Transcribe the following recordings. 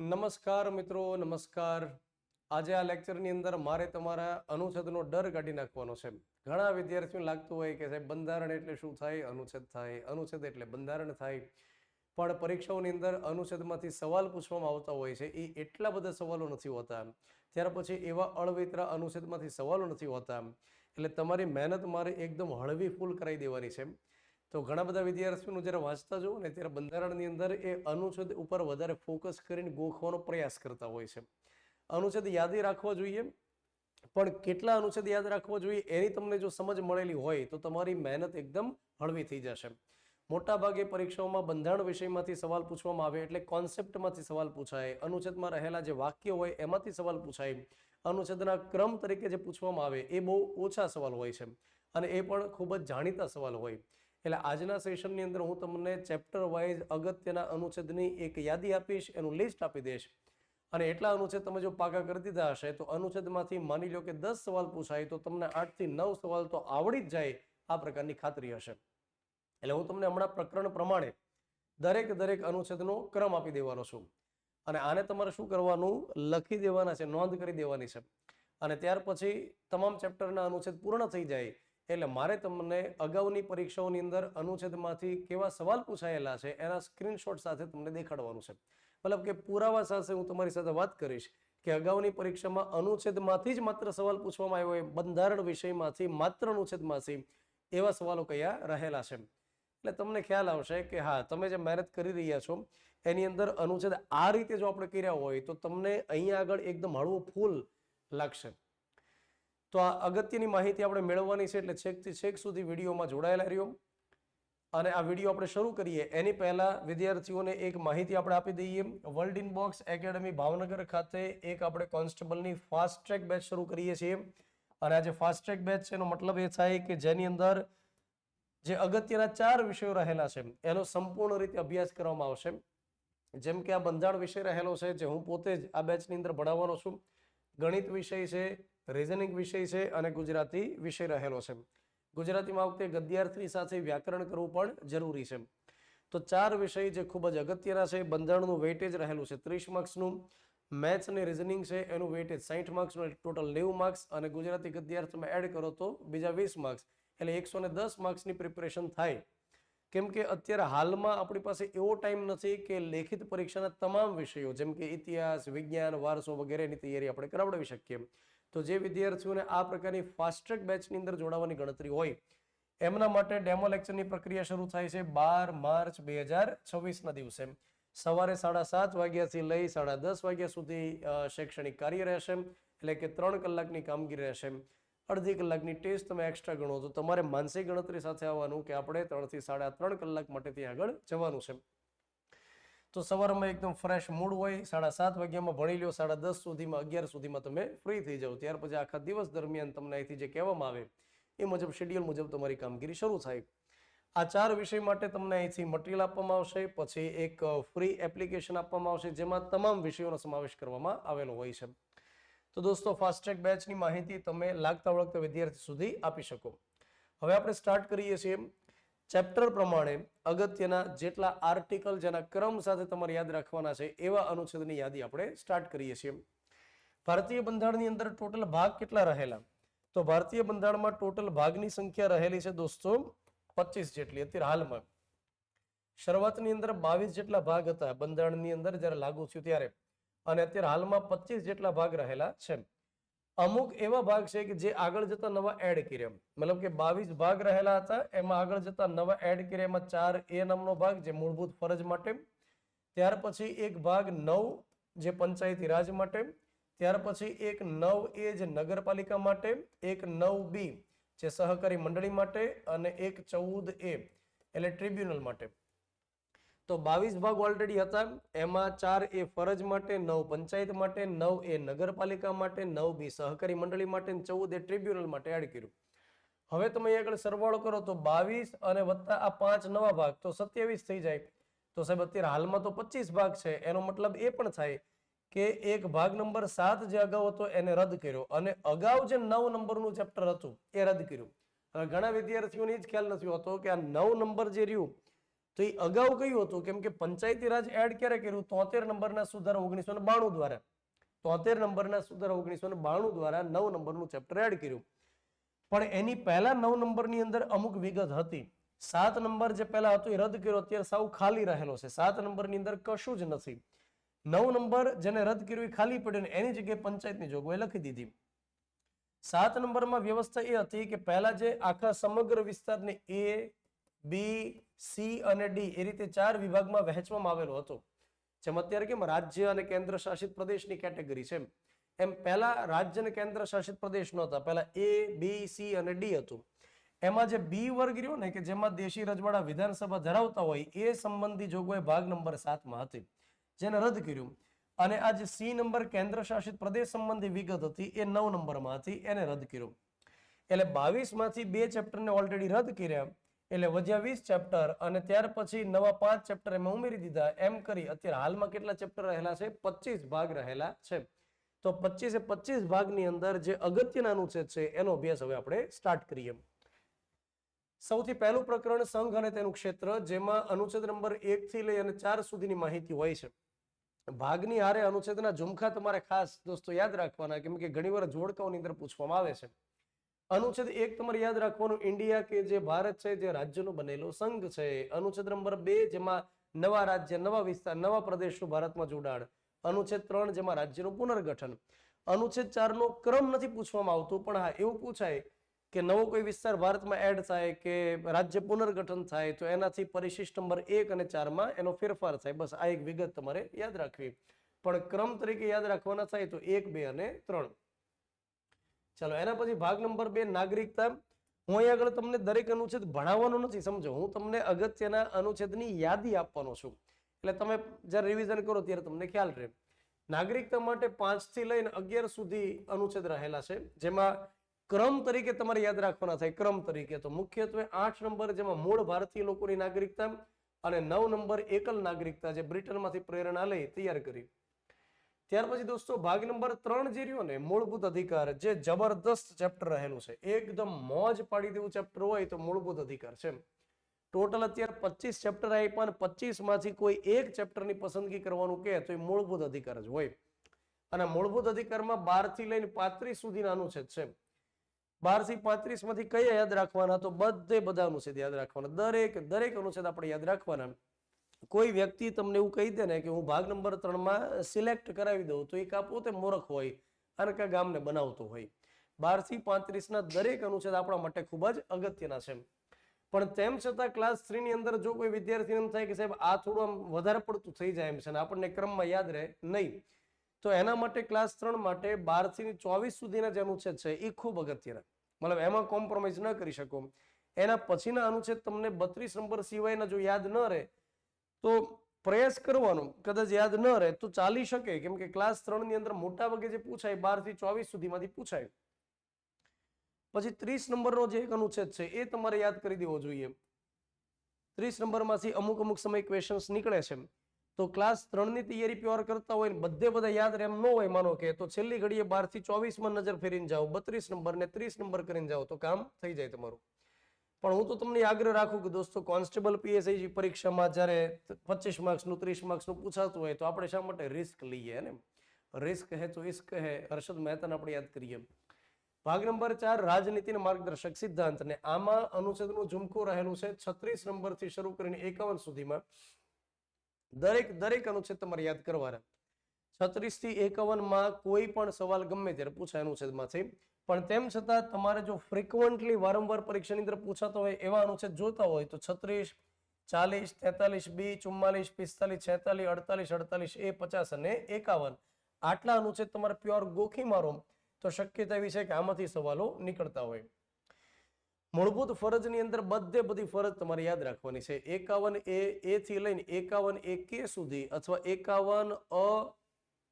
નમસ્કાર મિત્રો, નમસ્કાર. આજે આ લેક્ચરની અંદર મારે તમારા અનુચ્છેદનો ડર કાઢી નાખવાનો છે. ઘણા વિદ્યાર્થીઓને લાગતું હોય કે સાહેબ બંધારણ એટલે શું થાય, અનુચ્છેદ થાય, અનુચ્છેદ એટલે બંધારણ થાય. પણ પરીક્ષાઓની અંદર અનુચ્છેદમાંથી સવાલ પૂછવામાં આવતા હોય છે, એ એટલા બધા સવાલો નથી હોતા. ત્યાર પછી એવા અળવિતરા અનુચ્છેદમાંથી સવાલો નથી હોતા. એટલે તમારી મહેનત મારે એકદમ હળવી ફૂલ કરાવી દેવાની છે. તો ઘણા બધા વિદ્યાર્થીઓનું જ્યારે વાંચતા જુઓ ને ત્યારે બંધારણની અંદર એ અનુચ્છેદ ઉપર વધારે ફોકસ કરીને ગોખવાનો પ્રયાસ કરતા હોય છે. અનુચ્છેદ યાદી રાખવા જોઈએ, પણ કેટલા અનુચ્છેદ યાદ રાખવા જોઈએ એની તમને જો સમજ મળેલી હોય તો તમારી મહેનત એકદમ હળવી થઈ જશે. મોટાભાગે પરીક્ષાઓમાં બંધારણ વિષયમાંથી સવાલ પૂછવામાં આવે એટલે કોન્સેપ્ટમાંથી સવાલ પૂછાય, અનુચ્છેદમાં રહેલા જે વાક્ય હોય એમાંથી સવાલ પૂછાય, અનુચ્છેદના ક્રમ તરીકે જે પૂછવામાં આવે એ બહુ ઓછા સવાલ હોય છે અને એ પણ ખૂબ જ જાણીતા સવાલ હોય. એટલે આજના સેશનની અંદર હું તમને ચેપ્ટર વાઇઝ અગત્યના અનુચ્છેદની એક યાદી આપીશ, એનું લિસ્ટ આપી દઈશ. અને એટલા અનુચ્છેદ તમે જો પાકા કરી દીધા હશે તો અનુચ્છેદમાંથી માની લો કે 10 સવાલ પૂછાય તો તમને 8 થી 9 સવાલ તો આવડી જ જાય આ પ્રકારની ખાતરી હશે. એટલે હું તમને હમણાં પ્રકરણ પ્રમાણે દરેક અનુચ્છેદનો ક્રમ આપી દેવાનો છું. અને આને તમારે શું કરવાનું, લખી દેવાના છે, નોંધ કરી દેવાની છે. અને ત્યાર પછી તમામ ચેપ્ટરના અનુચ્છેદ પૂર્ણ થઈ જાય એટલે મારે તમને અગાઉની પરીક્ષાઓની અંદર અનુચ્છેદમાંથી કેવા સવાલ પૂછાયેલા છે એના સ્ક્રીનશોટ સાથે તમને દેખાડવાનું છે. મતલબ કે પુરાવા સાથે હું તમારી સાથે વાત કરીશ કે અગાઉની પરીક્ષામાં અનુચ્છેદમાંથી જ માત્ર સવાલ પૂછવામાં આવ્યો હોય, બંધારણ વિષયમાંથી માત્ર અનુચ્છેદમાંથી એવા સવાલો કયા રહેલા છે. એટલે તમને ખ્યાલ આવશે કે હા, તમે જે મહેનત કરી રહ્યા છો એની અંદર અનુચ્છેદ આ રીતે જો આપણે કર્યા હોય તો તમને અહીંયા આગળ એકદમ હળવું ફૂલ લાગશે. તો આ અગત્યની માહિતી આપણે મેળવવાની છે એટલે છેકથી છેક સુધી વિડીયોમાં જોડાયેલા રહ્યો. અને આ વિડીયો આપણે શરૂ કરીએ એની પહેલા વિદ્યાર્થીઓને એક માહિતી આપણે આપી દઈએ. World in box academy Bhavnagar ખાતે એક આપણે કોન્સ્ટેબલની ફાસ્ટ ટ્રેક બેચ શરૂ કરીએ છીએ. અને આ જે ફાસ્ટ ટ્રેક બેચ છે એનો મતલબ એ થાય કે જેની અંદર જે અગત્યના 4 વિષયો રહેલા છે એનો સંપૂર્ણ રીતે અભ્યાસ કરવામાં આવશે. જેમ કે આ બંધારણ વિષય રહેલો છે જે હું પોતે જ આ બેચની અંદર ભણાવવાનો છું. ગણિત વિષય છે, રીઝનિંગ વિષય છે અને ગુજરાતી વિષય રહેલો છે. ગુજરાતીમાં આ વખતે ગદ્યાર્થની સાથે વ્યાકરણ કરવું પણ જરૂરી છે. તો 4 વિષય જે ખૂબ જ અગત્યના છે. બંધારણનું વેઇટેજ રહેલું છે 30 માર્ક્સનું, મેથ્સ અને રીઝનિંગ છે એનું વેઇટેજ 60 માર્ક્સનું, એટલે ટોટલ 90 માર્ક્સ, અને ગુજરાતી ગદ્યાર્થમાં એડ કરો તો બીજા 20 માર્ક્સ, એટલે 110 માર્ક્સની પ્રિપરેશન થાય. કેમ કે અત્યારે હાલમાં આપણી પાસે એવો ટાઈમ નથી કે લેખિત પરીક્ષાના તમામ વિષયો જેમ કે ઇતિહાસ, વિજ્ઞાન, વારસો વગેરેની તૈયારી આપણે કરાવડાવી શકીએ. તો જે વિદ્યાર્થીઓને આ પ્રકારની ફાસ્ટ ટ્રેક બેચની અંદર જોડાવાની ગણતરી હોય એમના માટે ડેમો લેક્ચરની પ્રક્રિયા શરૂ થાય છે 12 માર્ચ 2026ના દિવસે સવારે 7:30 વાગ્યાથી લઈ 10:30 વાગ્યા સુધી શૈક્ષણિક કાર્ય રહેશે. એટલે કે 3 કલાકની કામગીરી રહેશે. અડધી કલાકની ટેસ્ટ તમે એક્સ્ટ્રા ગણો તો તમારે માનસિક ગણતરી સાથે આવવાનું કે આપણે 3 થી 3.5 કલાક માટે ત્યાં આગળ જવાનું છે. તો સવારમાં એકદમ ફ્રેશ મૂડ હોય, 7:30 વાગ્યામાં ભણી લો, 10:30 સુધીમાં, 11 સુધીમાં તમે ફ્રી થઈ જાઓ. ત્યાર પછી આખા દિવસ દરમિયાન તમને અહીંથી જે કહેવામાં આવે એ મુજબ શેડ્યુલ મુજબ તમારી કામગીરી શરૂ થાય. આ 4 વિષય માટે તમને અહીંથી મટીરિયલ આપવામાં આવશે. પછી એક ફ્રી એપ્લિકેશન આપવામાં આવશે જેમાં તમામ વિષયોનો સમાવેશ કરવામાં આવેલો હોય છે. તો દોસ્તો, ફાસ્ટ ટ્રેક બેચની માહિતી તમે લાગતા વળગતા વિદ્યાર્થી સુધી આપી શકો. હવે આપણે સ્ટાર્ટ કરીએ છીએ ચેપ્ટર પ્રમાણે અગત્યના જેટલા આર્ટિકલ જેના ક્રમ સાથે તમારે યાદ રાખવાના છે એવા અનુચ્છેદની યાદી આપણે સ્ટાર્ટ કરીએ છીએ. ભારતીય બંધારણની અંદર ટોટલ ભાગ કેટલા રહેલા? તો ભારતીય બંધારણમાં ટોટલ ભાગની સંખ્યા રહેલી છે દોસ્તો 25 જેટલી અત્યારે હાલમાં. શરૂઆતની અંદર 22 જેટલા ભાગ હતા બંધારણની અંદર જ્યારે લાગુ થયું ત્યારે, અને અત્યારે હાલમાં 25 જેટલા ભાગ રહેલા છે. અમુક એવા ભાગ છે કે જે આગળ જતા નવા એડ કર્યા, મતલબ કે 22 ભાગ રહેલા હતા એમાં આગળ જતા નવા એડ કર્યા. એમાં 4A નામનો ભાગ જે મૂળભૂત ફરજ માટે, ત્યાર પછી એક ભાગ 9 જે પંચાયતી રાજ માટે, ત્યાર પછી એક 9A જે નગરપાલિકા માટે, એક 9B જે સહકારી મંડળી માટે, અને એક 14A એટલે ટ્રિબ્યુનલ માટે. તો 22 ભાગ ઓલરેડી હતા. એમાં 4A ફરજ માટે, 9 પંચાયત માટે, 9A નગરપાલિકા માટે, 9B સહકારી મંડળી માટે, 14A ટ્રિબ્યુનલ માટે એડ કર્યું. હવે તમે અહીં આગળ સરવાળો કરો તો 22 અને વત્તા આ 5 નવા ભાગ તો 27 થઈ જાય. તો સાહેબ અત્યારે હાલમાં તો 25 ભાગ છે, એનો મતલબ એ પણ થાય કે એક ભાગ નંબર 7 જે અગાઉ હતો એને રદ કર્યો, અને અગાઉ જે 9 નંબરનું ચેપ્ટર હતું એ રદ કર્યું. હવે ઘણા વિદ્યાર્થીઓને જ ખ્યાલ નથી હોતો કે આ 9 નંબર જે રહ્યું તો એ અગાઉ કયું હતું? કેમ કે પંચાયતી રાજ એડ ક્યારે કર્યું? 73 નંબરના સુધારા 1992 દ્વારા. 73 નંબરના સુધારા 1992 દ્વારા 9 નંબરનું ચેપ્ટર એડ કર્યું. પણ એની પહેલા 9 નંબરની અંદર અમુક વિગત હતી. 7 નંબર જે પહેલા હતો એ રદ કર્યો, અત્યારે સાવ ખાલી રહેલો છે. 7 નંબરની અંદર કશું જ નથી. 9 નંબર જેને રદ કર્યું એ ખાલી પડ્યો, એની જગ્યાએ પંચાયતની જોગવાઈ લખી દીધી. 7 નંબરમાં વ્યવસ્થા એ હતી કે પહેલા જે આખા સમગ્ર વિસ્તારને એ, બી, સી અને ડી એ રીતે 4 વિભાગમાં વહેંચવામાં આવેલો હતો. જેમ અત્યારે કેમ રાજ્ય અને કેન્દ્ર શાસિત પ્રદેશની કેટેગરી છે, એમ પહેલા રાજ્ય અને કેન્દ્ર શાસિત પ્રદેશ નહોતા. પહેલા એ, બી, સી અને ડી હતું. એમાં જે બી વર્ગ રહ્યો ને, કે જેમાં દેશી રજવાડા વિધાનસભા ધરાવતા હોય, એ સંબંધી જોગવાઈ ભાગ નંબર 7 માં હતી, જેને રદ કર્યું. અને આ જે સી નંબર કેન્દ્ર શાસિત પ્રદેશ સંબંધી વિગત હતી એ 9 નંબરમાં હતી, એને રદ કર્યું. એટલે 22 માંથી 2 ચેપ્ટરને ઓલરેડી રદ કર્યા, એટલે વધ્યા 20 ચેપ્ટર, અને ત્યાર પછી નવા 5 ચેપ્ટર એમાં ઉમેરી દીધા. એમ કરી અત્યારે હાલમાં કેટલા ચેપ્ટર રહેલા છે? 25 ભાગ રહેલા છે. તો 25 ભાગની અંદર જે અગત્યના અનુચ્છેદ છે એનો અભ્યાસ હવે આપણે સ્ટાર્ટ કરીએ. સૌથી પહેલું પ્રકરણ સંઘ અને તેનું ક્ષેત્ર, જેમાં અનુચ્છેદ નંબર 1 થી લઈ અને 4 સુધીની માહિતી હોય છે. ભાગની હારે અનુચ્છેદના ઝુમખા તમારે ખાસ દોસ્તો યાદ રાખવાના, કેમ કે ઘણીવાર જોડકાઓની અંદર પૂછવામાં આવે છે. અનુચ્છેદ 1 તમારે યાદ રાખવાનું, ઇન્ડિયા, કે જે ભારત છે, જે રાજ્યનો બનેલો સંઘ છે. અનુચ્છેદ નંબર 2 જેમાં નવા રાજ્ય, નવા વિસ્તાર, નવા પ્રદેશનું ભારતમાં જોડાણ. અનુચ્છેદ 3 જેમાં રાજ્યનું પુનર્ગઠન. અનુચ્છેદ 4 નો ક્રમ નથી પૂછવામાં આવતો, પણ હા એવું પૂછાય કે નવો કોઈ વિસ્તાર ભારતમાં એડ થાય કે રાજ્ય પુનર્ગઠન થાય, તો એનાથી પરિશિષ્ટ નંબર 1 અને 4 માં એનો ફેરફાર થાય. બસ આ એક વિગત તમારે યાદ રાખવી. પણ ક્રમ તરીકે યાદ રાખવાના થાય તો 1, 2 અને 3. ચાલો, એના પછી ભાગ નંબર 2 નાગરિકતા. હું અહીં આગળ તમને દરેક અનુચ્છેદ ભણાવવાનો નથી, સમજો. હું તમને અગત્યના અનુચ્છેદની યાદી આપવાનો છું, એટલે તમે જ્યારે રિવિઝન કરો ત્યારે તમને ખ્યાલ રહે. નાગરિકતા માટે 5 થી લઈને 11 સુધી અનુચ્છેદ રહેલા છે, જેમાં ક્રમ તરીકે તમારે યાદ રાખવાના થાય. ક્રમ તરીકે તો મુખ્યત્વે 8 નંબર જેમાં મૂળ ભારતીય લોકોની નાગરિકતા, અને 9 નંબર એકલ નાગરિકતા, જે બ્રિટનમાંથી પ્રેરણા લઈ તૈયાર કરી. ત્યાર પછી દોસ્તો ભાગ નંબર 3 જે રહ્યો ને, મૂળભૂત અધિકાર, જે જબરદસ્ત ચેપ્ટર રહેલું છે. એકદમ મોજ પાડી દેવું ચેપ્ટર હોય તો મૂળભૂત અધિકાર છે. ટોટલ અત્યારે 25 ચેપ્ટર આપ્યા, અને 25 માંથી કોઈ એક ચેપ્ટરની પસંદગી કરવાનું કહે તો એ મૂળભૂત અધિકાર જ હોય. અને મૂળભૂત અધિકારમાં 12 થી લઈને 35 સુધીના અનુચ્છેદ છે. 12 થી 35 માંથી કયા યાદ રાખવાના? તો બધા અનુચ્છેદ યાદ રાખવાના. દરેક અનુચ્છેદ આપણે યાદ રાખવાના. કોઈ વ્યક્તિ તમને એવું કહી દે ને કે હું ભાગ નંબર 3 માં સિલેક્ટ કરાવી દઉં, તો એ કાં પોતે મૂર્ખ હોય અને કાં ગામને બનાવતો હોય. 12 થી 35 ના દરેક અનુચ્છેદ આપણા માટે ખૂબ જ અગત્યના છે. પણ તેમ છતાં ક્લાસ 3 ની અંદર જો કોઈ વિદ્યાર્થીને એમ થાય કે સાહેબ આ થોડું આમ વધારે પડતું થઈ જાય એમ છે, અને આપણને ક્રમમાં યાદ રહે નહીં, તો એના માટે ક્લાસ 3 માટે 12 થી 24 સુધીના જે અનુચ્છેદ છે એ ખૂબ અગત્યના. મતલબ એમાં કોમ્પ્રોમાઇઝ ન કરી શકો. એના પછીના અનુચ્છેદ તમને 32 નંબર સિવાયના જો યાદ ન રહે તો પ્રયાસ કરવાનો, કદાચ યાદ ન રહે તો ચાલી શકે, કેમ કે ક્લાસ 3 ની અંદર મોટા ભાગે જે પૂછાય 12 થી 24 સુધીમાંથી પૂછાય. પછી 30 નંબરનો જે એક અનુચ્છેદ છે એ તમારે યાદ કરી દેવો જોઈએ. 30 નંબરમાંથી અમુક સમય ક્વેશ્ચન્સ નીકળે છે, તો ક્લાસ 3 ની તૈયારી પ્યોર કરતા હોય ને બધા યાદ રહે એમ ન હોય, માનો કે, તો છેલ્લી ઘડીએ 12 થી 24 માં નજર ફેરીને જાઓ, 32 નંબર ને 30 નંબર કરીને જાઓ તો કામ થઈ જાય તમારું. પણ હું તો તમને આગ્રહ રાખું કે દોસ્તો, કોન્સ્ટેબલ પીએસઆઈ પરીક્ષામાં જ્યારે 25 માર્ક્સનું 30 માર્ક્સનું પૂછાતું હોય તો આપણે શા માટે રિસ્ક લઈએ ને? રિસ્ક હે તો ઇશ્ક હે, હર્ષદ મહેતાને આપણે યાદ કરીએ. ભાગ નંબર 4 રાજનીતિ માર્ગદર્શક સિદ્ધાંત, ને આમાં અનુચ્છેદનું ઝુમખું રહેલું છે 36 નંબરથી શરૂ કરીને 51 સુધીમાં. દરેક અનુચ્છેદ તમારે યાદ કરવાના. 36 થી 51 માં કોઈ પણ સવાલ ગમે ત્યારે પૂછાય અનુચ્છેદમાંથી. પણ તેમ છતાં તમારે જો ફ્રિકવન્ટલી વારંવાર પરીક્ષાની અંદર પૂછાતા હોય એવા અનુચ્છેદ જોતા હોય તો 36, 40, 43 બી, 44, 45, 46, 48, 48 એ, 50 અને 51 આટલા અનુચ્છેદ તમારે પ્યોર ગોખી મારો તો શક્યતા એવી છે કે આમાંથી સવાલો નીકળતા હોય. મૂળભૂત ફરજની અંદર બધી ફરજ તમારે યાદ રાખવાની છે. 51 એ થી લઈને 51 કે સુધી, અથવા 51 અ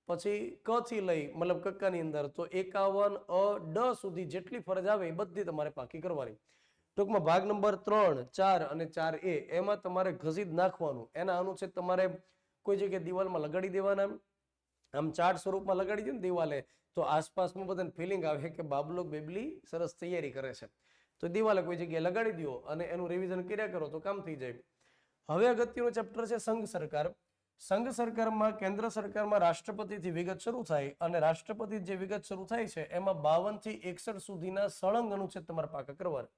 પછી ક થી લઈ, મતલબ કક્કાની અંદર તો 51 અ ડ સુધી જેટલી ફરજ આવે એ બધી તમારે પાકી કરવાની. ટૂંકમાં ભાગ નંબર 3, 4 અને 4A એમાં તમારે ઘસી જ નાખવાનું. એના અનુચ્છેદ તમારે કોઈ જગ્યાએ દિવાલમાં લગાડી દેવાના. આમ ચાર્ટ સ્વરૂપમાં લગાડી દો ને દિવાલે, તો આસપાસમાં બધાને ફિલિંગ આવે કે બાબલો બેબલી સરસ તૈયારી કરે છે. તો દિવાલે કોઈ જગ્યાએ લગાડી દો અને એનું રિવિઝન કર્યા કરો તો કામ થઈ જાય. હવે અગત્યનું ચેપ્ટર છે સંઘ સરકાર. સંઘ સરકારમાં કેન્દ્ર સરકારમાં રાષ્ટ્રપતિથી વિગત શરૂ થાય અને રાષ્ટ્રપતિ જે વિગત શરૂ થાય છે એમાં 52 થી 61 સુધીના સળંગ અનુચ્છેદ તમારે પાકા કરવાના.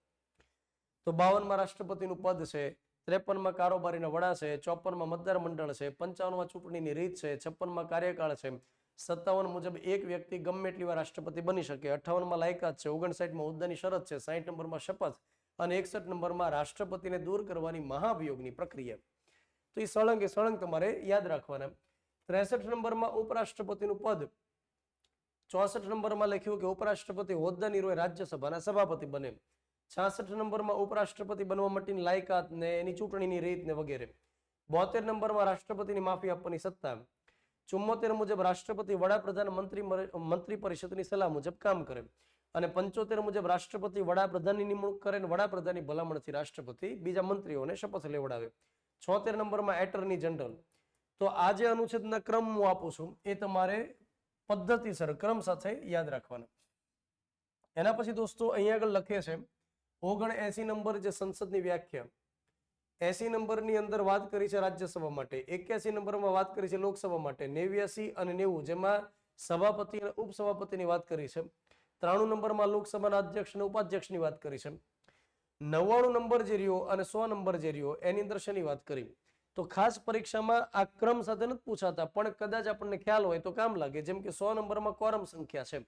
તો 52માં રાષ્ટ્રપતિનું પદ છે, 53માં કારોબારીના વડા છે, 54માં મતદાર મંડળ છે, 55માં ચૂંટણીની રીત છે, 56માં કાર્યકાળ છે, 57 મુજબ એક વ્યક્તિ ગમે એટલી વાર રાષ્ટ્રપતિ બની શકે, 58માં લાયકાત છે, 59માં હોદ્દાની શરત છે, 60 નંબરમાં શપથ અને 61 નંબરમાં રાષ્ટ્રપતિને દૂર કરવાની મહાભિયોગની પ્રક્રિયા. તો એ સળંગ તમારે યાદ રાખવાના. 63 નંબરમાં ઉપરાષ્ટ્રપતિનું પદ, 64 નંબરમાં લખ્યું કે ઉપરાષ્ટ્રપતિ હોદ્દાની રોય રાજ્યસભાના સભાપતિ બને, 66 નંબરમાં ઉપરાષ્ટ્રપતિ બનવા માટેની લાયકાત ને એની ચૂંટણીની રીત ને વગેરે, 72 નંબરમાં રાષ્ટ્રપતિની માફી આપવાની સત્તા, 74 મુજબ રાષ્ટ્રપતિ વડાપ્રધાન મંત્રી પરિષદની સલાહ મુજબ કામ કરે અને 75 મુજબ રાષ્ટ્રપતિ વડાપ્રધાનની નિમણૂક કરે અને વડાપ્રધાનની ભલામણથી રાષ્ટ્રપતિ બીજા મંત્રીઓને શપથ લેવડાવે. 76 નંબરમાં એટર્ની જનરલ. તો આ જે અનુચ્છેદના ક્રમ હું આપું છું એ તમારે પદ્ધતિસર ક્રમ સાથે યાદ રાખવાના. એના પછી દોસ્તો અહીંયા આગળ લખે છે 79 નંબર જે સંસદની વ્યાખ્યા, 80 નંબરની અંદર વાત કરી છે રાજ્યસભા માટે, 81 નંબરમાં વાત કરી છે લોકસભા માટે, 89 અને 90 જેમાં સભાપતિ અને ઉપસભાપતિની વાત કરી છે, 93 નંબરમાં લોકસભાના અધ્યક્ષ અને ઉપાધ્યક્ષની વાત કરી છે, 99 નંબર જે રહ્યો અને 100 નંબર જે રહ્યો એની અંદર શેની વાત કરી. તો ખાસ પરીક્ષામાં આ ક્રમ સાથે નથી પૂછાતા પણ કદાચ આપણને ખ્યાલ હોય તો કામ લાગે. જેમ કે 100 નંબરમાં કોરમ સંખ્યા છે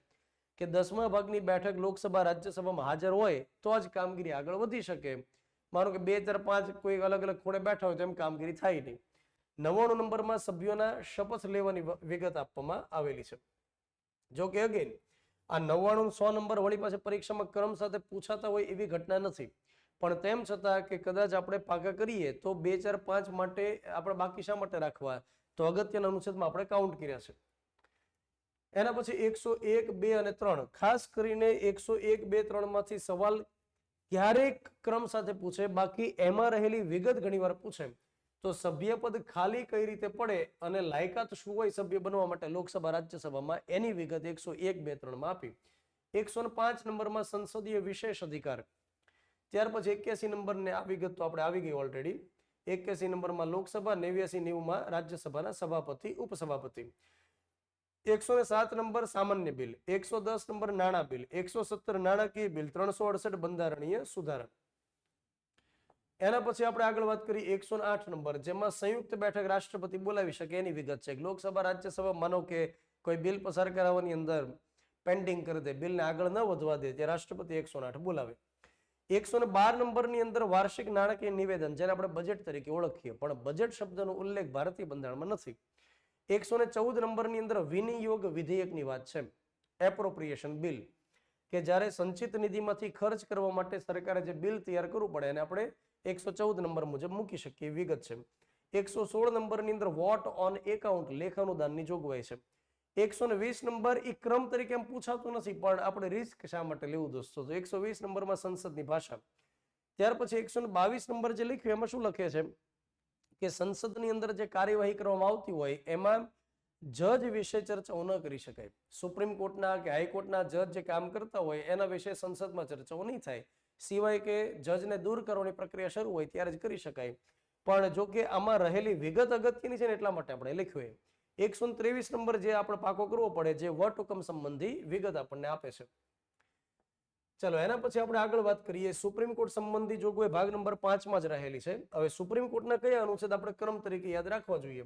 કે 10મા ભાગની બેઠક લોકસભા રાજ્યસભામાં હાજર હોય તો જ કામગીરી આગળ વધી શકે. માનો કે 2, 4, 5 કોઈ અલગ અલગ ખૂણે બેઠા હોય તો એમ કામગીરી થાય નહીં. 99 નંબરમાં સભ્યોના શપથ લેવાની વિગત આપવામાં આવેલી છે. જો કે અગેન આ 99, 100 નંબર વળી પાસે પરીક્ષામાં ક્રમ સાથે પૂછાતા હોય એવી ઘટના નથી, પણ તેમ છતાં કે કદાચ આપણે પાકા કરીએ તો 2, 4, 5 માટે આપણે બાકી શા માટે રાખવા, તો અગત્યના અનુચ્છેદમાં આપણે કાઉન્ટ કર્યા છે. એના પછી 101, 2 અને 3, ખાસ કરીને 101, 2, 3 માંથી સવાલ ક્યારેક ક્રમ સાથે પૂછે, બાકી એમાં રહેલી વિગત ઘણીવાર પૂછે. તો સભ્યપદ ખાલી કઈ રીતે પડે અને લાયકાત શું હોય સભ્ય બનવા માટે લોકસભા રાજ્યસભામાં એની વિગત 101, 2, 3 માં આપી. 105 નંબરમાં સંસદીય વિશેષ અધિકાર. ત્યાર પછી 81 નંબરને આ વિગત તો આપણે આવી ગઈ ઓલરેડી. 81 નંબરમાં લોકસભા, 89, 90માં રાજ્યસભાના સભાપતિ ઉપસભાપતિ. 107 નંબર સામાન્ય બિલ, 110 નંબર નાણાં બિલ, 117 નાણાકીય બિલ, 368 બંધારણીય સુધારા. એના પછી આપણે આગળ વાત કરી 108 નંબર જેમાં સંયુક્ત બેઠક રાષ્ટ્રપતિ બોલાવી શકે એની વિગત છે. લોકસભા રાજ્યસભા માનો કે કોઈ બિલ પસાર કરાવવાની અંદર પેન્ડિંગ કરી દે, બિલને આગળ ન વધવા દે, તે રાષ્ટ્રપતિ 108 બોલાવે. 112 નંબરની અંદર વાર્ષિક નાણાકીય નિવેદન જેને આપણે બજેટ તરીકે ઓળખીએ, પણ બજેટ શબ્દનો ઉલ્લેખ ભારતીય બંધારણમાં નથી. 114 નંબરની અંદર વિનિયોગ વિધેયકની વાત છે, એપ્રોપ્રિએશન બિલ, કે જ્યારે સંચિત નિધિમાંથી ખર્ચ કરવા માટે સરકારે જે બિલ તૈયાર કરવું પડે એને આપણે 114 નંબર મુજબ મૂકી શકીએ વિગત છે. 116 નંબરની અંદર વોટ ઓન એકાઉન્ટ લેખાનુદાનની જોગવાઈ છે. 120 નંબર એ ક્રમ તરીકે એમ પૂછાતું નથી પણ આપણે રિસ્ક શા માટે લેવું દોસ્તો, તો 120 નંબરમાં સંસદની ભાષા. ત્યાર પછી 122 નંબર જે લખ્યું એમાં શું લખે છે કે સંસદની અંદર જે કાર્યવાહી કરવામાં આવતી હોય એમાં જજ વિશે ચર્ચાઓ ન કરી શકાય. સુપ્રીમ કોર્ટના કે હાઈકોર્ટના જજ જે કામ કરતા હોય એના વિશે સંસદમાં ચર્ચાઓ નહીં થાય, સિવાય કે જજને દૂર કરવાની પ્રક્રિયા શરૂ હોય ત્યારે જ કરી શકાય. પણ જો કે આમાં રહેલી વિગત અગત્યની છે ને એટલા માટે આપણે લખ્યું. 123 નંબર જે આપણે પાકો કરવો પડે, જે વટ હુકમ સંબંધી વિગત આપણને આપે છે. ચલો એના પછી આપણે આગળ વાત કરીએ સુપ્રીમ કોર્ટ સંબંધી જોગવાઈ ભાગ નંબર 5 માં જ રહેલી છે. હવે સુપ્રીમ કોર્ટના કયા અનુચ્છેદ આપણે ક્રમ તરીકે યાદ રાખવા જોઈએ,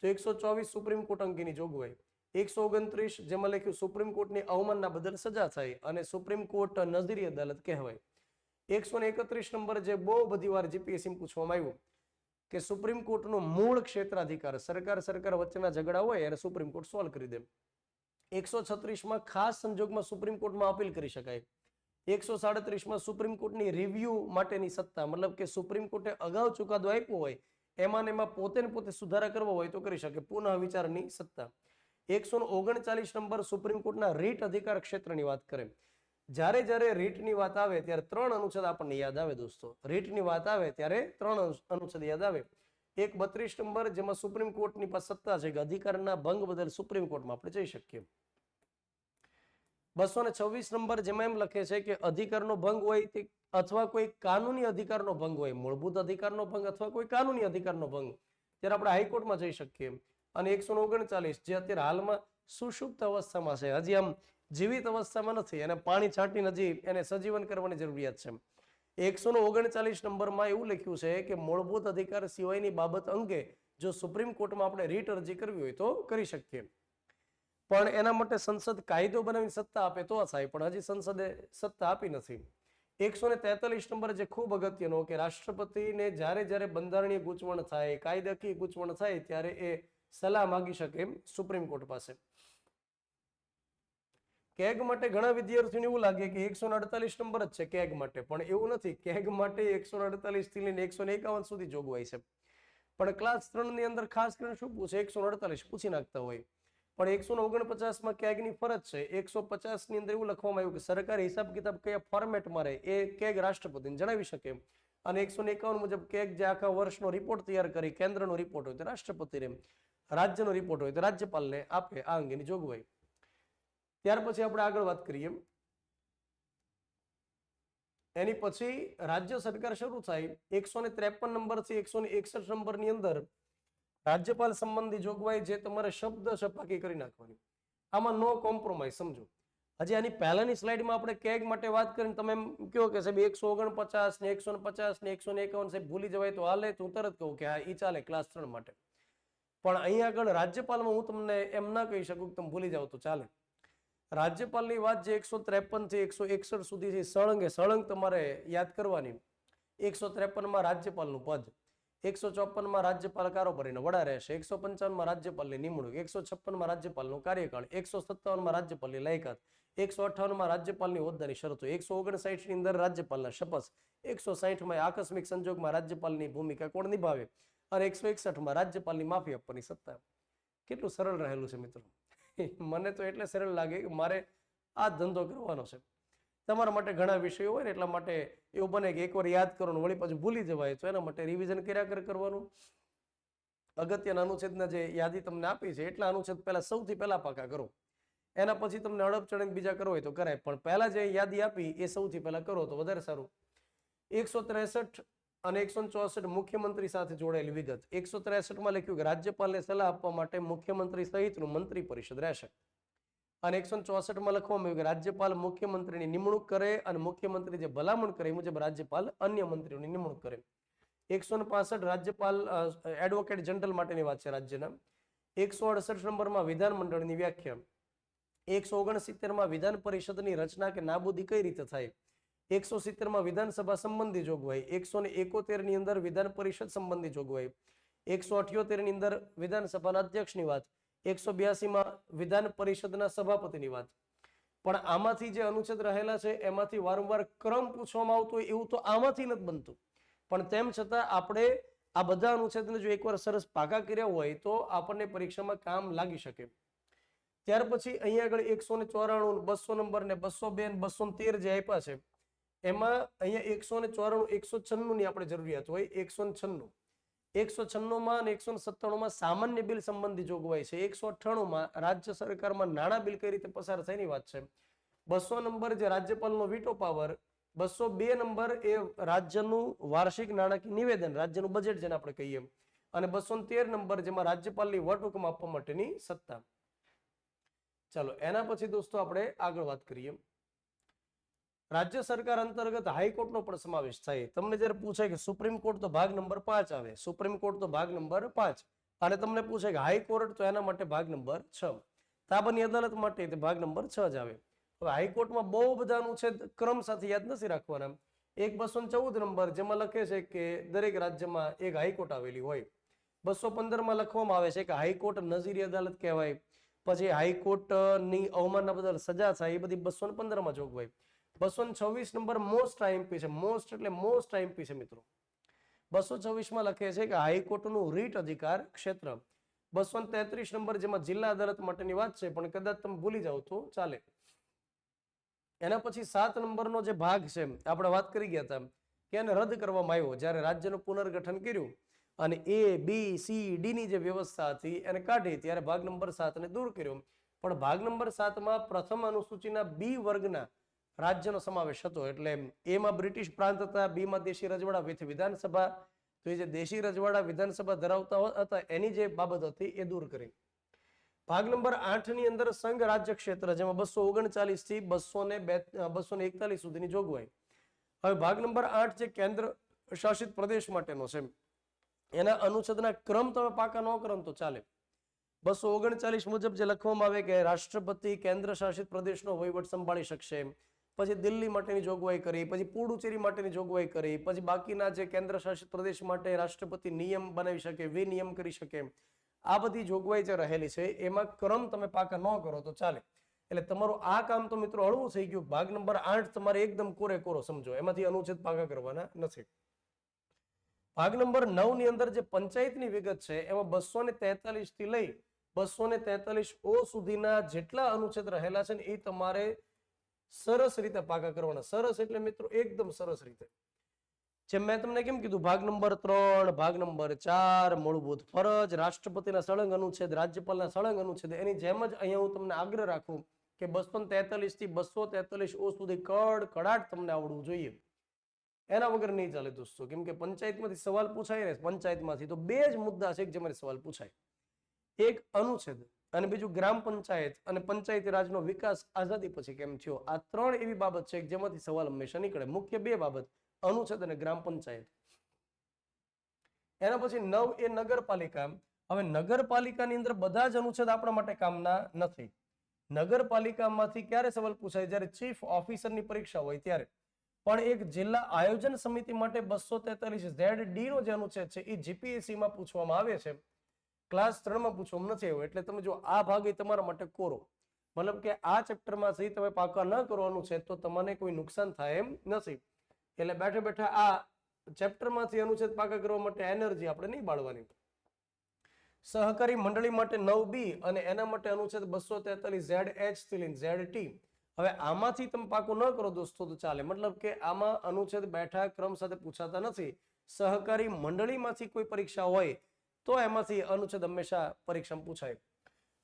તો 124 સુપ્રીમ કોર્ટ અંગેની જોગવાઈ, 129 જેમાં લખ્યું સુપ્રીમ કોર્ટની અવમાનના બદલ સજા થાય અને સુપ્રીમ કોર્ટ નઝીરી અદાલત કહેવાય. 131 નંબર જે બહુ બધી વાર જીપીએસસી પૂછવામાં આવ્યું કે સુપ્રીમ કોર્ટનો મૂળ ક્ષેત્રાધિકાર, સરકાર વચ્ચેના ઝઘડા હોય અને સુપ્રીમ કોર્ટ સોલ્વ કરી દે. 136માં ખાસ સંજોગમાં સુપ્રીમ કોર્ટમાં અપીલ કરી શકાય. 137માં સુપ્રીમ કોર્ટની રિવ્યુ માટેની સત્તા, મતલબ કે સુપ્રીમ કોર્ટે અગાઉ ચુકાદો આપ્યો હોય એમાં ને એમાં પોતે ને પોતે સુધારા કરવા હોય તો કરી શકે, પુનઃ વિચારની સત્તા. 139 નંબર સુપ્રીમ કોર્ટના રીટ અધિકાર ક્ષેત્રની વાત કરે. જ્યારે રીટની વાત આવે ત્યારે 3 અનુચ્છેદ આપણને યાદ આવે દોસ્તો. રીટની વાત આવે ત્યારે 3 અનુચ્છેદ યાદ આવે. 132 નંબર જેમાં સુપ્રીમ કોર્ટની પાસે સત્તા છે કે અધિકારના ભંગ બદલ સુપ્રીમ કોર્ટમાં આપણે જઈ શકીએ. 226 નંબર જેમાં એમ લખે છે કે અધિકારનો ભંગ હોય તે અથવા કોઈ કાનૂની અધિકારનો ભંગ હોય, મૂળભૂત અધિકારનો ભંગ અથવા કોઈ કાનૂની અધિકારનો ભંગ, ત્યારે આપણે હાઈકોર્ટમાં જઈ શકીએ. અને 139 જે અત્યારે હાલમાં સુષુપ્ત અવસ્થામાં છે, હજી આમ જીવિત અવસ્થામાં નથી, એને પાણી છાંટીને હજી એને સજીવન કરવાની જરૂરિયાત છે. 139 નંબરમાં એવું લખ્યું છે કે મૂળભૂત અધિકાર સિવાયની બાબત અંગે જો સુપ્રીમ કોર્ટમાં આપણે રીટ અરજી કરવી હોય તો કરી શકીએ. પણ એના માટે સંસદ કાયદો બનાવીને સત્તા આપે તો થાય, પણ હજી સંસદે સત્તા આપી નથી. 143 નંબર જે ખૂબ અગત્યનો કે રાષ્ટ્રપતિને જ્યારે જ્યારે બંધારણીય ગૂંચવણ થાય, કાયદાકીય ગૂંચવણ થાય ત્યારે એ સલાહ માંગી શકે સુપ્રીમ કોર્ટ પાસે. કેગ માટે ઘણા વિદ્યાર્થીઓને એવું લાગે કે 148 નંબર જ છે કેગ માટે, પણ એવું નથી. કેગ માટે 148 થી લઈને 151 સુધી જોગવાઈ છે. પણ ક્લાસ 3 ની અંદર ખાસ કરીને શું પૂછે, 148 પૂછી નાખતા હોય. પણ 149 માં કેગની ફરજ છે. 150 ની અંદર એવું લખવામાં આવ્યું કે સરકારી હિસાબ કિતાબ કયા ફોર્મેટમાં રહે એ કેગ રાષ્ટ્રપતિને જણાવી શકે. અને 151 મુજબ કેગ જે આખા વર્ષનો રિપોર્ટ તૈયાર કરી કેન્દ્રનો રિપોર્ટ હોય તો રાષ્ટ્રપતિને, રાજ્યનો રિપોર્ટ હોય તો રાજ્યપાલને આપે આ અંગેની જોગવાઈ. ત્યાર પછી આપણે આગળ વાત કરીએ. એની પછી રાજ્ય સરકાર શરૂ થાય. 153 નંબર થી 161 નંબરની અંદર રાજ્યપાલ સંબંધી જોગવાઈ જે તમારે શબ્દ છપાકી કરી નાખવાની. આમાં નો કોમ્પ્રોમાઇઝ સમજો. હજી આની પહેલાની સ્લાઇડમાં આપણે કેગ માટે વાત કરીને તમે એમ કહો કે સાહેબ 149 ને 150 ને 151 સાહેબ ભૂલી જવાય તો હાલે, તો હું તરત કહું કે હા ઈ ચાલે ક્લાસ 3 માટે. પણ અહીં આગળ રાજ્યપાલમાં હું તમને એમ ના કહી શકું કે તમે ભૂલી જાઓ તો ચાલે. રાજ્યપાલની વાત જે 153 થી 161 સુધી છે સળંગ તમારે યાદ કરવાની. 153 માં રાજ્યપાલનું પદ, 154 માં રાજ્યપાલ કારોબારીનો વડા રહેશે, 155 માં રાજ્યપાલની નિમણૂક, 156 માં રાજ્યપાલનો કાર્યકાળ, 157 માં રાજ્યપાલની લાયકાત, 158 માં રાજ્યપાલની હોદ્દાની શરતો, 159 ની અંદર રાજ્યપાલના શપથ, 160 માં આકસ્મિક સંજોગમાં રાજ્યપાલની ભૂમિકા કોણ નિભાવે, અને 161 માં રાજ્યપાલની માફી આપવાની સત્તા. કેટલું સરળ રહેલું છે મિત્રો. મને તો એટલે સરળ લાગે કે મારે આ ધંધો કરવાનો છે. તમારા માટે ઘણા વિષયો હોય ને એટલા માટે એવું બને કે એકવાર યાદ કરો ને વળી પાછું ભૂલી જવાય, તો એના માટે રિવિઝન કર્યા કરવાનું. અગત્યના અનુચ્છેદના જે યાદી તમને આપી છે એટલા અનુચ્છેદ પહેલા સૌથી પહેલા પાકા કરો. એના પછી તમને અડપ ચડક બીજા કરો હોય તો કરાય, પણ પહેલા જે યાદી આપી એ સૌથી પહેલા કરો તો વધારે સારું. 163 અને 164 મુખ્યમંત્રી સાથે જોડાયેલી વિગત. 163 માં લખ્યું કે રાજ્યપાલને સલાહ આપવા માટે મુખ્યમંત્રી સહિતનું મંત્રી પરિષદ રહેશે. અને 164 માં લખવામાં આવ્યું કે રાજ્યપાલ મુખ્યમંત્રીની નિમણૂક કરે અને મુખ્યમંત્રી જે ભલામણ કરે એ મુજબ રાજ્યપાલ અન્ય મંત્રીઓની નિમણૂક કરે. 165 રાજ્યપાલ એડવોકેટ જનરલ માટેની વાત છે રાજ્યના. 168 નંબરમાં વિધાનમંડળની વ્યાખ્યા. 169 માં વિધાન પરિષદની રચના કે નાબૂદી કઈ રીતે થાય. 170 માં વિધાનસભા સંબંધી જોગવાઈ. 171 ની અંદર વિધાન પરિષદ સંબંધી જોગવાઈ. 178 ની અંદર વિધાનસભાના અધ્યક્ષની વાત. 182 માં વિધાન પરિષદના સભાપતિની વાત. પણ આમાંથી જે અનુચ્છેદ રહેલા છે એમાંથી વારંવાર ક્રમ પૂછવામાં આવતો હોય એવું તો આમાંથી નથી બનતું. પણ તેમ છતાં આપણે આ બધા અનુચ્છેદને જો એકવાર સરસ પાકા કર્યા હોય તો આપણને પરીક્ષામાં કામ લાગી શકે. ત્યાર પછી અહીંયા આગળ 194, 200 નંબર ને 202 ને 213 જે આપ્યા છે એમાં અહીંયા 194, 196 ની આપણે જરૂરિયાત હોય. 196, 196 માં અને 197 માં સામાન્ય બિલ સંબંધી જોગવાઈ છે. 198 માં રાજ્ય સરકારમાં નાણાં બિલ કઈ રીતે પસાર થાય એની વાત છે. 200 નંબર જે રાજ્યપાલનો વીટો પાવર. 202 નંબર એ રાજ્યનું વાર્ષિક નાણાકીય નિવેદન, રાજ્યનું બજેટ જેને આપણે કહીએ. અને 213 નંબર જેમાં રાજ્યપાલની વટહુકમ આપવા માટેની સત્તા. ચાલો એના પછી દોસ્તો આપણે આગળ વાત કરીએ. રાજ્ય સરકાર અંતર્ગત હાઈકોર્ટનો પણ સમાવેશ થાય. તમને જયારે પૂછાય કે સુપ્રીમ કોર્ટ તો ભાગ નંબર 5 આવે, સુપ્રીમ કોર્ટ તો ભાગ નંબર 5, અને તમને પૂછે કે હાઈકોર્ટ તો એના માટે ભાગ નંબર 6, તાબાની અદાલત માટે ભાગ નંબર 6 જ આવે. હવે હાઈકોર્ટમાં બહુ બધા અનુચ્છેદ ક્રમ સાથે યાદ નથી રાખવાના. 214 નંબર જેમાં લખે છે કે દરેક રાજ્યમાં એક હાઈકોર્ટ આવેલી હોય. 215 માં લખવામાં આવે છે કે હાઈકોર્ટ નજીરી અદાલત કહેવાય. પછી હાઈકોર્ટની અવમાનના બદલ સજા થાય એ બધી 215 માં જોગવાઈ. 226 નંબર મોસ્ટ આઈએમપી છે. મોસ્ટ એટલે મોસ્ટ આઈએમપી છે મિત્રો. 226 માં લખે છે કે હાઈકોર્ટનું રીટ અધિકાર ક્ષેત્ર. 233 નંબર જેમાં જિલ્લા અદાલત માટેની વાત છે, પણ કદાચ તમે ભૂલી જાઓ તો ચાલે. એના પછી 7 નંબરનો જે ભાગ છે આપણે વાત કરી ગયા હતા કે એને રદ કરવામાં આવ્યો જ્યારે રાજ્યનું પુનર્ગઠન કર્યું અને A, B, C, D ની જે વ્યવસ્થા હતી એને કાઢી ત્યારે ભાગ નંબર 7 ને દૂર કર્યો. પણ ભાગ નંબર 7 માં પ્રથમ અનુસૂચિના B વર્ગના રાજ્યનો સમાવેશ હતો. એટલે એમાં બ્રિટિશ પ્રાંત હતા, બીમાં દેશી રજવાડા વિથ વિધાનસભા. તો એ જે દેશી રજવાડા વિધાનસભા ધરાવતા હતા એની જે બાબત હતી એ દૂર કરી. ભાગ નંબર 8 ની અંદર સંઘ રાજ્ય ક્ષેત્ર, જેમાં 239 થી 241 સુધીની જોગવાઈ. હવે ભાગ નંબર 8 જે કેન્દ્ર શાસિત પ્રદેશ માટેનો છે એના અનુચ્છેદના ક્રમ તમે પાકા ન કરો તો ચાલે. 239 મુજબ જે લખવામાં આવે કે રાષ્ટ્રપતિ કેન્દ્ર શાસિત પ્રદેશનો વહીવટ સંભાળી શકશે. પછી દિલ્હી માટેની જોગવાઈ કરી, પછી પુડુચેરી માટેની જોગવાઈ કરી, પછી બાકીના જે કેન્દ્ર શાસિત પ્રદેશ માટે રાષ્ટ્રપતિ નિયમ બનાવી શકે, વિનિયમ કરી શકે. આ બધી જોગવાઈ જે રહેલી છે એમાં ક્રમ તમે પાકા ન કરો તો ચાલે. એટલે તમારું આ કામ તો મિત્રો હળવું થઈ ગયું. ભાગ નંબર 8 તમારે એકદમ કોરે સમજો, એમાંથી અનુચ્છેદ પાકા કરવાના નથી. ભાગ નંબર 9 ની અંદર જે પંચાયતની વિગત છે એમાં 243 થી લઈ 243 ઓ સુધીના જેટલા અનુચ્છેદ રહેલા છે ને એ તમારે સરસ રીતે પાકા કરવાના. સરસ એટલે મિત્રો એકદમ સરસ રીતે. જેમ મેં તમને કેમ કીધું, ભાગ નંબર 3, ભાગ નંબર 4, મૂળભૂત ફરજ, રાષ્ટ્રપતિના સળંગ અનુચ્છેદ, રાજ્યપાલના સળંગ અનુચ્છેદ, એની જેમ જ અહીંયા હું તમને આગ્રહ રાખું કે 243 થી 243 ઓ સુધી કડાટ તમને આવડવું જોઈએ. એના વગર નહીં ચાલે દોસ્તો. કેમ કે પંચાયતમાંથી સવાલ પૂછાય ને, પંચાયતમાંથી તો બે જ મુદ્દા છે જેમાં સવાલ પૂછાય. એક અનુચ્છેદ અને બીજું ગ્રામ પંચાયત અને પંચાયતી રાજનો વિકાસ આઝાદી પછી કેમ થયો. આ 3 એવી બાબત છે જેમાંથી સવાલ હંમેશા નીકળે. મુખ્ય 2 બાબત, અનુચ્છેદ અને ગ્રામ પંચાયત. એના પછી 9 એ નગરપાલિકા. હવે નગરપાલિકાની અંદર બધા જ અનુચ્છેદ આપણા માટે કામના નથી. નગરપાલિકામાંથી ક્યારે સવાલ પૂછાય? જ્યારે ચીફ ઓફિસરની પરીક્ષા હોય ત્યારે. પણ એક જિલ્લા આયોજન સમિતિ માટે 243 ZD નો જે અનુચ્છેદ છે એ જીપીએસસી માં પૂછવામાં આવે છે, ક્લાસ 3 માં પૂછવામાં નથી આવ્યો. એટલે તમે જો આ ભાગ એ તમારા માટે કોરો, મતલબ કે આ ચેપ્ટરમાંથી તમે પાકા ન કરવાનું છે તો તમને કોઈ નુકસાન થાય એમ નથી. એટલે બેઠા બેઠા આ ચેપ્ટરમાંથી અનુચ્છેદ પાકા કરવા માટે એનર્જી આપણે નહીં બાળવાની. સહકારી મંડળી માટે 9B અને એના માટે અનુચ્છેદ 243 ZH થી લઈને ZT. હવે આમાંથી તમે પાકું ન કરો દોસ્તો તો ચાલે. મતલબ કે આમાં અનુચ્છેદ બેઠા ક્રમ સાથે પૂછાતા નથી. સહકારી મંડળીમાંથી કોઈ પરીક્ષા હોય તો એમાંથી અનુચ્છેદ હંમેશા પરીક્ષામાં પૂછાય.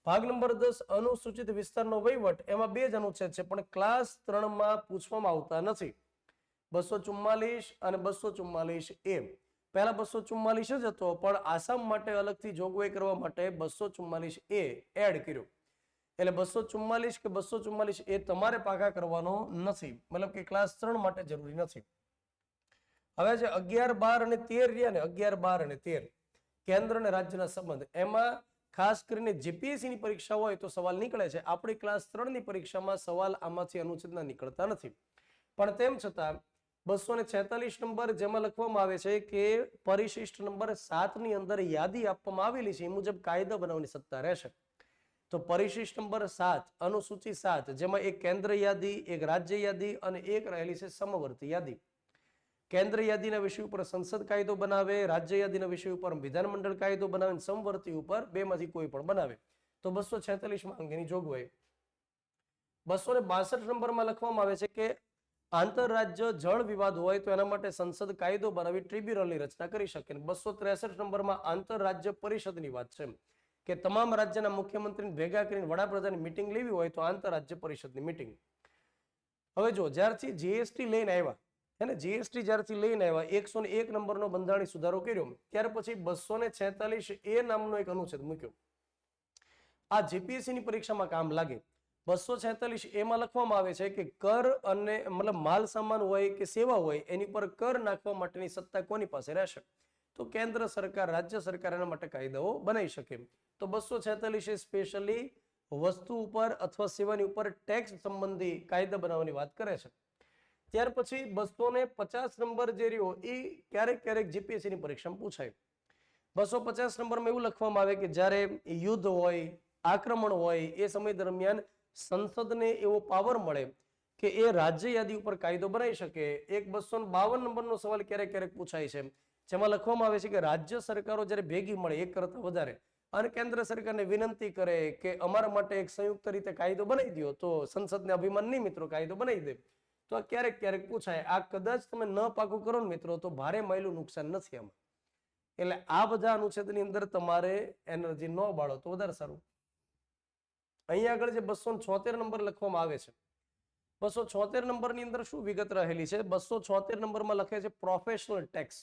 ભાગ નંબર 10 અનુસૂચિત વિસ્તારનો વહીવટ. એમાં 2 જ અનુચ્છેદ છે પણ ક્લાસ 3 માં પૂછવામાં આવતા નથી. 244 અને 244A. પહેલા 244 જ હતો પણ આસામ માટે અલગથી જોગવાઈ કરવા માટે 244A એડ કર્યો. એટલે 244 કે 244A તમારે પાકા કરવાનો નથી, મતલબ કે ક્લાસ 3 માટે જરૂરી નથી. હવે જે 11, 12 અને 13 રહ્યા ને, 11, 12 અને 13 કેન્દ્ર અને રાજ્યના સંબંધ, એમાં ખાસ કરીને જીપીએસસી ની પરીક્ષા હોય તો સવાલ નીકળે છે. આપણી ક્લાસ 3 ની પરીક્ષામાં સવાલ આમાંથી અનુચ્છેદના નીકળતા નથી. પણ તેમ છતાં 246 નંબર જેમાં લખવામાં આવે છે કે પરિશિષ્ટ નંબર 7 ની અંદર યાદી આપવામાં આવેલી છે એ મુજબ કાયદા બનાવવાની સત્તા રહેશે. તો પરિશિષ્ટ નંબર 7 અનુસૂચિ 7 જેમાં એક કેન્દ્ર યાદી, એક રાજ્ય યાદી અને એક રહેલી છે સમવર્તી યાદી. કેન્દ્ર યાદીના વિષય ઉપર સંસદ કાયદો બનાવે, રાજ્ય યાદીના વિષય ઉપર વિધાનમંડળ કાયદો બનાવે, સમવર્તી ઉપર 2 માંથી કોઈ પણ બનાવે. તો 246 માં અંગેની જોગવાઈ. 262 નંબરમાં લખવામાં આવે છે કે આંતરરાજ્ય જળ વિવાદ હોય તો એના માટે સંસદ કાયદો બનાવી ટ્રિબ્યુનલની રચના કરી શકે. 263 નંબરમાં આંતરરાજ્ય પરિષદની વાત છે કે તમામ રાજ્યના મુખ્યમંત્રીને ભેગા કરીને વડાપ્રધાનની મીટિંગ લેવી હોય તો આંતરરાજ્ય પરિષદની મીટિંગ. હવે જો જ્યારથી જીએસટી લઈને આવ્યા, હે ને, જીએસટી જ્યારથી લઈને આવ્યા 101 નંબરનો બંધારણીય સુધારો કર્યો, ત્યાર પછી 246A નામનો એક અનુચ્છેદ મૂક્યો. આ જીપીએસસી ની પરીક્ષામાં કામ લાગે. 246A માં લખવામાં આવે છે કે કર અને મતલબ માલ સામાન હોય કે સેવા હોય એની પર કર નાખવા માટેની સત્તા કોની પાસે રહેશે? તો કેન્દ્ર સરકાર, રાજ્ય સરકાર એના માટે કાયદાઓ બનાવી શકે. તો 246 સ્પેશિયલી વસ્તુ ઉપર અથવા સેવાની ઉપર ટેક્સ સંબંધી કાયદા બનાવવાની વાત કરે છે. ત્યાર પછી 250 નંબર જે રહ્યો એ ક્યારેક ક્યારેક જીપીએસસી ની પરીક્ષામાં પૂછાય. 250 નંબરમાં એવું લખવામાં આવે કે જ્યારે યુદ્ધ હોય, આક્રમણ હોય એ સમય દરમિયાન સંસદને એવો પાવર મળે કે એ રાજ્ય યાદી ઉપર કાયદો બનાવી શકે. એક 252 નંબરનો સવાલ ક્યારેક ક્યારેક પૂછાય છે જેમાં લખવામાં આવે છે કે રાજ્ય સરકારો જ્યારે ભેગી મળે એક કરતા વધારે અને કેન્દ્ર સરકારને વિનંતી કરે કે અમારા માટે એક સંયુક્ત રીતે કાયદો બનાવી દો, તો સંસદને અભિમાન નહીં મિત્રો કાયદો બનાવી દે. તો આ ક્યારેક ક્યારેક પૂછાય. આ કદાચ તમે ન પાકું કરો ને મિત્રો તો ભારે માયલું નુકસાન નથી આમાં. એટલે આ બધા અનુચ્છેદની અંદર તમારે એનર્જી ન બાળો તો વધારે સારું. અહીંયા આગળ જે 276 નંબર લખવામાં આવે છે 276 નંબરની અંદર શું વિગત રહેલી છે? 276 નંબરમાં લખે છે પ્રોફેશનલ ટેક્સ,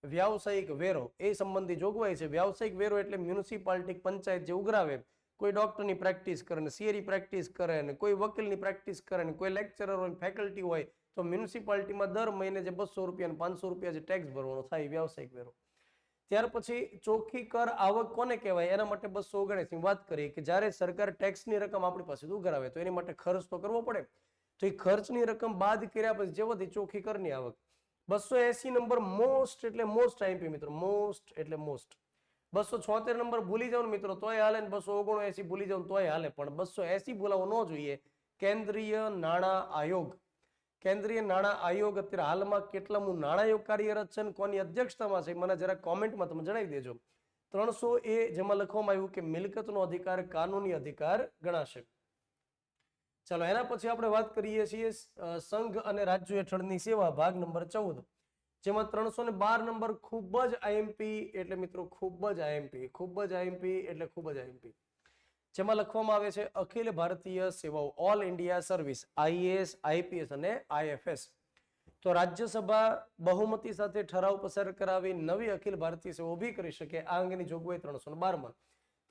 વ્યાવસાયિક વેરો એ સંબંધી જોગવાઈ છે. વ્યાવસાયિક વેરો એટલે મ્યુનિસિપાલિટી પંચાયત જે ઉઘરાવે, કોઈ ડોક્ટરની પ્રેક્ટિસ કરે ને સીએની પ્રેક્ટિસ કરે ને કોઈ વકીલની પ્રેક્ટિસ કરે ને કોઈ લેક્ચરર હોય ફેકલ્ટી હોય, તો મ્યુનિસિપાલિટીમાં દર મહિને જે 200 રૂપિયા અને 500 રૂપિયા જે ટેક્સ ભરવાનો થાય વ્યાવસાયિક વેરો. ત્યાર પછી ચોખ્ખી કર આવક કોને કહેવાય? એના માટે 279 ની વાત કરીએ કે જ્યારે સરકાર ટેક્સની રકમ આપણી પાસેથી ઉઘરાવે તો એની માટે ખર્ચ તો કરવો પડે, તો એ ખર્ચની રકમ બાદ કર્યા પછી જે વધી ચોખ્ખી કરની આવક. 280 નંબર મોસ્ટ એટલે મોસ્ટ આઈએમપી મિત્રો, મોસ્ટ એટલે મોસ્ટ. 276 નંબર ભૂલી જાવ ને મિત્રો તોય હાલે ને 279 ભૂલી જાવ તોય હાલે, પણ 280 ભૂલાવો ન જોઈએ. કેન્દ્રીય નાણાં આયોગ. કેન્દ્રીય નાણાં આયોગ અત્યારે હાલમાં કેટલામું નાણાં આયોગ કાર્યરત છે અને કોની અધ્યક્ષતામાં છે મને જરા કોમેન્ટમાં તમે જણાવી દેજો. 300A જેમાં લખવામાં આવ્યું કે મિલકતનો અધિકાર કાનૂની અધિકાર ગણાશે. ચાલો એના પછી આપણે વાત કરીએ છીએ સંઘ અને રાજ્યો હેઠળની સેવા, ભાગ નંબર 14, જેમાં 312 નંબર ખૂબ જ આઈએમપી એટલે મિત્રો ખૂબ જ આઈએમપી, ખૂબ જ આઈએમપી એટલે ખૂબ જ આઈએમપી, જેમાં લખવામાં આવે છે અખિલ ભારતીય સેવાઓ, all India service, IAS, IPS અને આઈએફએસ. તો રાજ્યસભા બહુમતી સાથે ઠરાવ પસાર કરાવી નવી અખિલ ભારતીય સેવા ઊભી કરી શકે, આ અંગેની જોગવાઈ 312માં.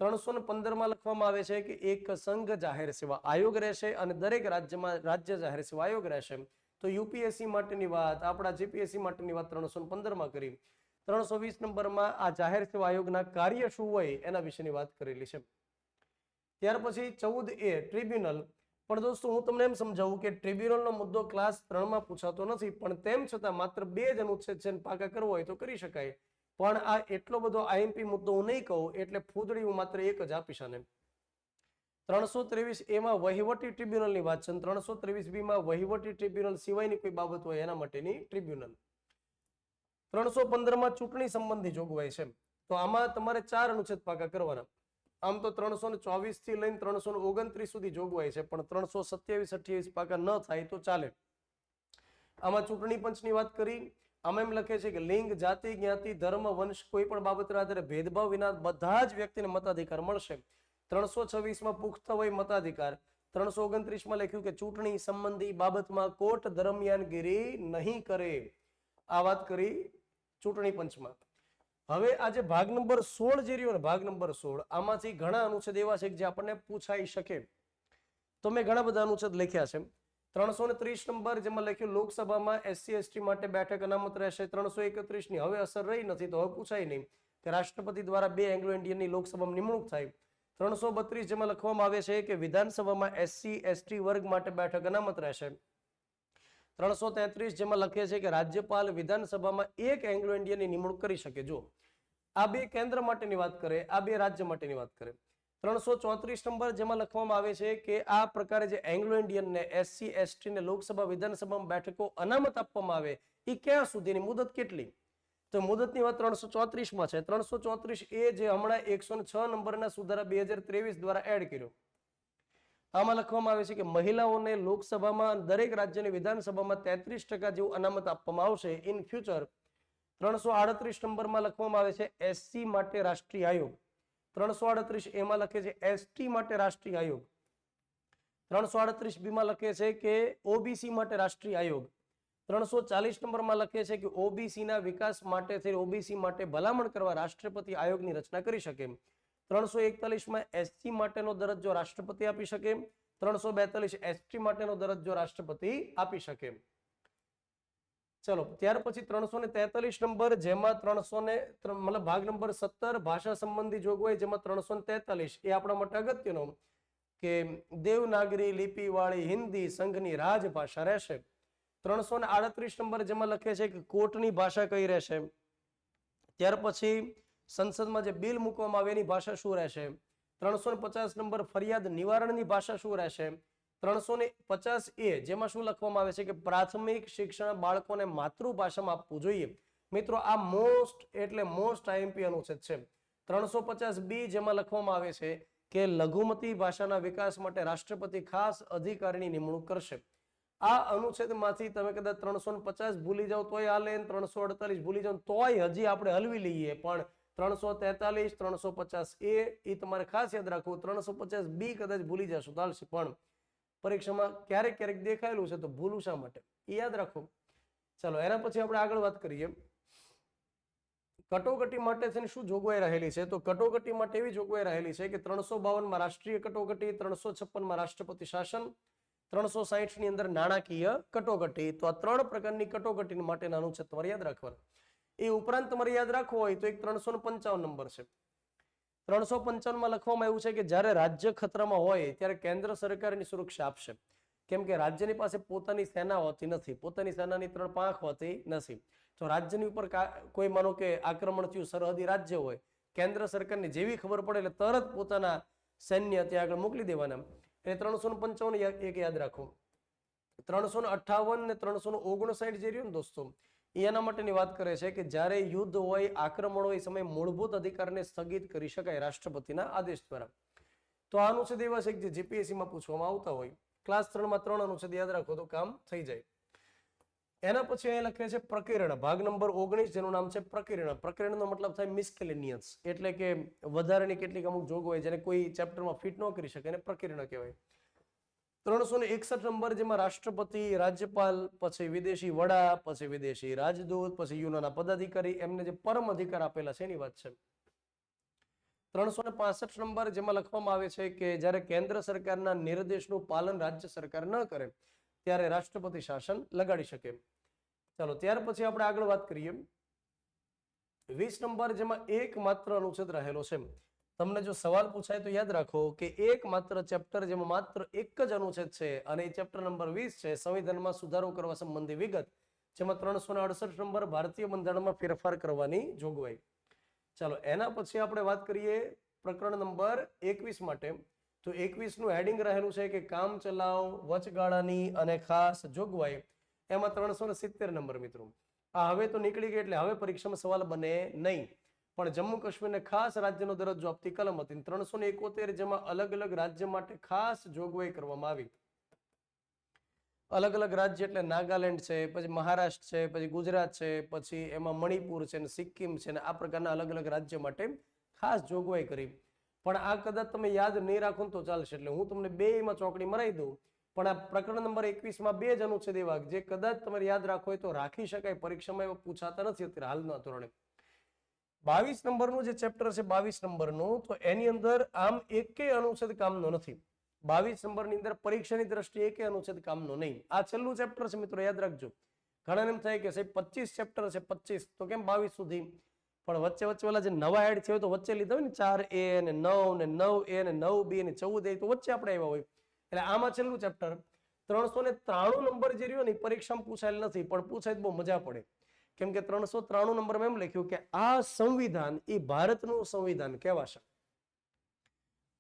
315માં લખવામાં આવે છે કે એક સંઘ જાહેર સેવા આયોગ રહેશે અને દરેક રાજ્યમાં રાજ્ય જાહેર સેવા આયોગ રહેશે. તો યુપીએસસી માટેની વાત, આપણા જીપીએસસી માટેની વાત 315માં કરી. 320 નંબરમાં આ જાહેર સેવા આયોગના કાર્ય શું હોય એના વિશેની વાત કરેલી છે. ત્યાર પછી 14A ટ્રિબ્યુનલ. પણ દોસ્તો હું તમને એમ સમજાવું કે ટ્રિબ્યુનલનો મુદ્દો ક્લાસ 3માં પૂછાતો નથી, પણ તેમ છતાં માત્ર 2 જ અનુચ્છેદ છે પાકા કરવો હોય તો કરી શકાય. પણ આ એટલો બધો આઈએમપી મુદ્દો હું નહીં કહું એટલે ફૂદડી હું માત્ર એક જ આપીશ આને. 323A માં વહીવટી ટ્રિબ્યુનલની વાત છે, 323B માં વહીવટી ટ્રિબ્યુનલ સિવાયની કોઈ બાબત હોય એના માટેની ટ્રિબ્યુનલ. 315માં ચૂંટણી સંબંધી જોગવાઈ છે, તો આમાં તમારે 4 અનુચ્છેદ પાકા કરવાના. આમ તો 324 થી લઈને 329 સુધી જોગવાઈ છે, પણ 327, 28 પાકા ન થાય તો ચાલે. આમાં ચૂંટણી પંચની વાત કરી. આમાં એમ લખે છે કે લિંગ, જાતિ, જ્ઞાતિ, ધર્મ, વંશ કોઈ પણ બાબતના આધારે ભેદભાવ વિના બધા જ વ્યક્તિને મતાધિકાર મળશે. 326માં પુખ્ત વય મતાધિકાર. 329માં લખ્યું કે ચૂંટણી સંબંધી બાબતમાં કોર્ટ દરમિયાનગીરી નહીં કરે. આ વાત કરી ચૂંટણી પંચમાં. હવે આજે ભાગ નંબર 16 જે રહ્યો ને, ભાગ નંબર 16, આમાંથી ઘણા અનુચ્છેદ એવા છે જે આપણને પૂછાઈ શકે. તો મેં ઘણા બધા અનુચ્છેદ લખ્યા છે. 330 નંબર જેમાં લખ્યું લોકસભામાં એસસી એસટી માટે બેઠક અનામત રહેશે. 331 ની હવે અસર રહી નથી તો હવે પૂછાય નહીં કે રાષ્ટ્રપતિ દ્વારા 2 એંગ્લો ઇન્ડિયનની લોકસભામાં નિમણૂક થાય. 332 જેમાં લખવામાં આવે છે કે વિધાનસભામાં એસસી એસટી વર્ગ માટે બેઠક અનામત રહેશે. 333 જેમાં લખે છે કે રાજ્યપાલ વિધાનસભામાં 1 એંગ્લો ઇન્ડિયનની નિમણૂક કરી શકે. જો આ 2 કેન્દ્ર માટેની વાત કરે, આ 2 રાજ્ય માટેની વાત કરે. 334 નંબર જેમાં લખવામાં આવે છે કે આ પ્રકારે જે એંગ્લો ઇન્ડિયન ને એસસી એસટી ને લોકસભા વિધાનસભામાં બેઠકો અનામત આપવામાં આવે એ ક્યાં સુધીની મુદત કેટલી? તો મુદતની વાત 334માં છે. 334A જે હમણાં 106 નંબરના સુધારા 2023 દ્વારા એડ કર્યો. આમાં લખવામાં આવે છે કે મહિલાઓને લોકસભામાં દરેક રાજ્યની વિધાનસભામાં 33% જેવું અનામત આપવામાં આવશે ઇન ફ્યુચર. 338 નંબરમાં લખવામાં આવે છે એસસી માટે રાષ્ટ્રીય આયોગ. 338A માં લખે છે એસટી માટે રાષ્ટ્રીય આયોગ. 338B માં લખે છે કે ઓબીસી માટે રાષ્ટ્રીય આયોગ. 340 નંબરમાં લખે છે કે ઓબીસી ના વિકાસ માટે થઈ ઓબીસી માટે ભલામણ કરવા રાષ્ટ્રપતિ આયોગની રચના કરી શકે. 341માં એસસી માટેનો દરજ્જો રાષ્ટ્રપતિ આપી શકે. 342 એસટી માટેનો દરજ્જો રાષ્ટ્રપતિ આપી શકે. ચલો ત્યાર પછી 343 નંબર જેમાં 300 મતલબ ભાગ નંબર 17 ભાષા સંબંધી જોગવાઈ, જેમાં 343 એ આપણા માટે અગત્યનો કે દેવનાગરી લિપિ વાળી હિન્દી સંઘની રાજભાષા રહેશે. 338 નંબર જેમાં લખે છે કે કોર્ટની ભાષા કઈ રહેશે. ત્યાર પછી સંસદમાં જે બિલ મૂકવામાં આવે એની ભાષા શું રહેશે. 350 નંબર ફરિયાદ નિવારણની ભાષા શું રહેશે. 350A જેમાં શું લખવામાં આવે છે કે પ્રાથમિક શિક્ષણ બાળકોને માતૃભાષામાં આપવું જોઈએ. મિત્રો આ મોસ્ટ એટલે મોસ્ટ આઈએમપી અનુચ્છેદ છે. 350B જેમાં લખવામાં આવે છે કે લઘુમતી ભાષાના વિકાસ માટે રાષ્ટ્રપતિ ખાસ અધિકારીની નિમણૂક કરશે. આ અનુચ્છેદમાંથી તમે કદાચ 350 ભૂલી જાવ તોય હાલે, 348 ભૂલી જાવ તોય હજી આપણે હલવી લઈએ, પણ 343 350A એ તમારે ખાસ યાદ રાખવું. 350B કદાચ ભૂલી જશો તો હાલશે, પણ પરીક્ષામાં ક્યારેક ક્યારેક દેખાયેલું છે, તો ભૂલું શા માટે એ યાદ રાખો. ચાલો એના પછી આપણે આગળ વાત કરીએ. કટોકટી માટે છે ને શું જોગવાઈ રહેલી છે? તો કટોકટી માટે એવી જોગવાઈ રહેલી છે કે 352 રાષ્ટ્રીય કટોકટી, 356 રાષ્ટ્રપતિ શાસન, 360 ની અંદર નાણાકીય કટોકટી. તો આ 3 પ્રકારની કટોકટી માટેના અનુચ્છેદ તમારે યાદ રાખવાના. એ ઉપરાંત તમારે યાદ રાખવો હોય તો એક 355 નંબર છે. 355 લખવામાં આવ્યું છે કે જ્યારે રાજ્ય ખતરામાં હોય ત્યારે કેન્દ્ર સરકારની સુરક્ષા આપશે. કેમ કે રાજ્યની પાસે પોતાની સેના હોતી નથી, પોતાની સેનાની 3 પાંખ હોતી નથી. તો રાજ્યની ઉપર કોઈ માનો કે આક્રમણ થયું, સરહદી રાજ્ય હોય, કેન્દ્ર સરકારની જેવી ખબર પડે એટલે તરત પોતાના સૈન્ય ત્યાં આગળ મોકલી દેવાના. એટલે 355 એક યાદ રાખો. 358 ને 359 જે રહ્યું ને દોસ્તો, એના માટેની વાત કરે છે કે જ્યારે યુદ્ધ હોય, આક્રમણ હોય, સમય મૂળભૂત અધિકારને સ્થગિત કરી શકાય રાષ્ટ્રપતિના આદેશ દ્વારા. તો આ અનુચ્છેદ એવા છે કે જે જીપીએસસીમાં પૂછવામાં આવતા હોય. ક્લાસ 3માં 3 અનુચ્છેદ યાદ રાખો તો કામ થઈ જાય. એના પછી અહીં લખે છે પ્રકીર્ણ, ભાગ નંબર 19, જેનું નામ છે પ્રકીર્ણ. પ્રકીર્ણનો મતલબ થાય મિસકેલેનિયસ, એટલે કે વધારાની કેટલીક અમુક જોગવાઈ જેને કોઈ ચેપ્ટરમાં ફિટ ન કરી શકે એને પ્રકીર્ણ કહેવાય. 361 નંબર, જેમાં રાષ્ટ્રપતિ, રાજ્યપાલ, પછી વિદેશી વડા, પછી વિદેશી રાજદૂત, પછી યુનોના પદાધિકારી, એમને જે પરમ અધિકાર આપેલા છે એની વાત છે. 365 નંબર, જેમાં લખવામાં આવે છે કે જ્યારે કેન્દ્ર સરકારના નિર્દેશનું પાલન રાજ્ય સરકાર ન કરે ત્યારે રાષ્ટ્રપતિ શાસન લગાડી શકે. ચાલો ત્યાર પછી આપણે આગળ વાત કરીએ. 20 નંબર, જેમાં એક માત્ર અનુચ્છેદ રહેલો છે. તમને જો સવાલ પૂછાય તો યાદ રાખો કે એક માત્ર ચેપ્ટર જેમાં માત્ર એક જ અનુચ્છેદ છે અને એ ચેપ્ટર નંબર 20 છે, સંવિધાનમાં સુધારો કરવા સંબંધી વિગત, જેમાં 368 નંબર, ભારતીય બંધારણમાં ફેરફાર કરવાની જોગવાઈ. ચાલો એના પછી આપણે વાત કરીએ પ્રકરણ નંબર 21 માટે. તો 21 નું હેડિંગ રહેલું છે કે કામ ચલાવ, વચગાળાની અને ખાસ જોગવાઈ. એમાં 370 નંબર મિત્રો. આ હવે તો નીકળી ગઈ એટલે હવે પરીક્ષામાં સવાલ બને નહીં. પણ જમ્મુ કાશ્મીરને ખાસ રાજ્યનો દરજ્જો આપતી કલમ હતી 371, જેમાં અલગ અલગ રાજ્ય માટે ખાસ જોગવાઈ કરવામાં આવી. અલગ અલગ રાજ્ય એટલે નાગાલેન્ડ છે, પછી મહારાષ્ટ્ર છે, પછી ગુજરાત છે, પછી એમાં મણિપુર છે, સિક્કિમ છે, ને આ પ્રકારના અલગ અલગ રાજ્ય માટે ખાસ જોગવાઈ કરી. પણ આ કદાચ તમે યાદ નહીં રાખો તો ચાલશે, એટલે હું તમને બેમાં ચોકડી મરાઈ દઉં. પણ આ પ્રકરણ નંબર 21માં 2 જ અનુચ્છેદ એવા જે કદાચ તમારે યાદ રાખો હોય તો રાખી શકાય, પરીક્ષામાં એવા પૂછાતા નથી અત્યારે હાલના ધોરણે. 22 નંબરનું જે ચેપ્ટર છે 22 નંબરનું, તો એની અંદર આમ એકેય અનુચ્છેદ કામનો નથી. 22 નંબરની અંદર પરીક્ષાની દ્રષ્ટિએ એકેય અનુચ્છેદ કામનો નહીં. આ છેલ્લું ચેપ્ટર છે મિત્રો, યાદ રાખજો. ઘણા એમ થાય કે સાહેબ 25 ચેપ્ટર છે, 25 તો કેમ 22 સુધી? પણ વચ્ચે વચ્ચે ઓલા જે નવા એડ થયો તો વચ્ચે લીધા હોય ને 4A ને 9 ને 9A ને 9B ને 14A, તો વચ્ચે આપણે આવ્યા હોય. એટલે આમાં છેલ્લું ચેપ્ટર 393 નંબર જે રહ્યો ને પરીક્ષામાં પૂછાયેલ નથી, પણ પૂછાય બહુ મજા પડે. કેમ કે 393 નંબરમાં એમ લખ્યું કે આ સંવિધાન એ ભારતનું સંવિધાન કહેવાશે.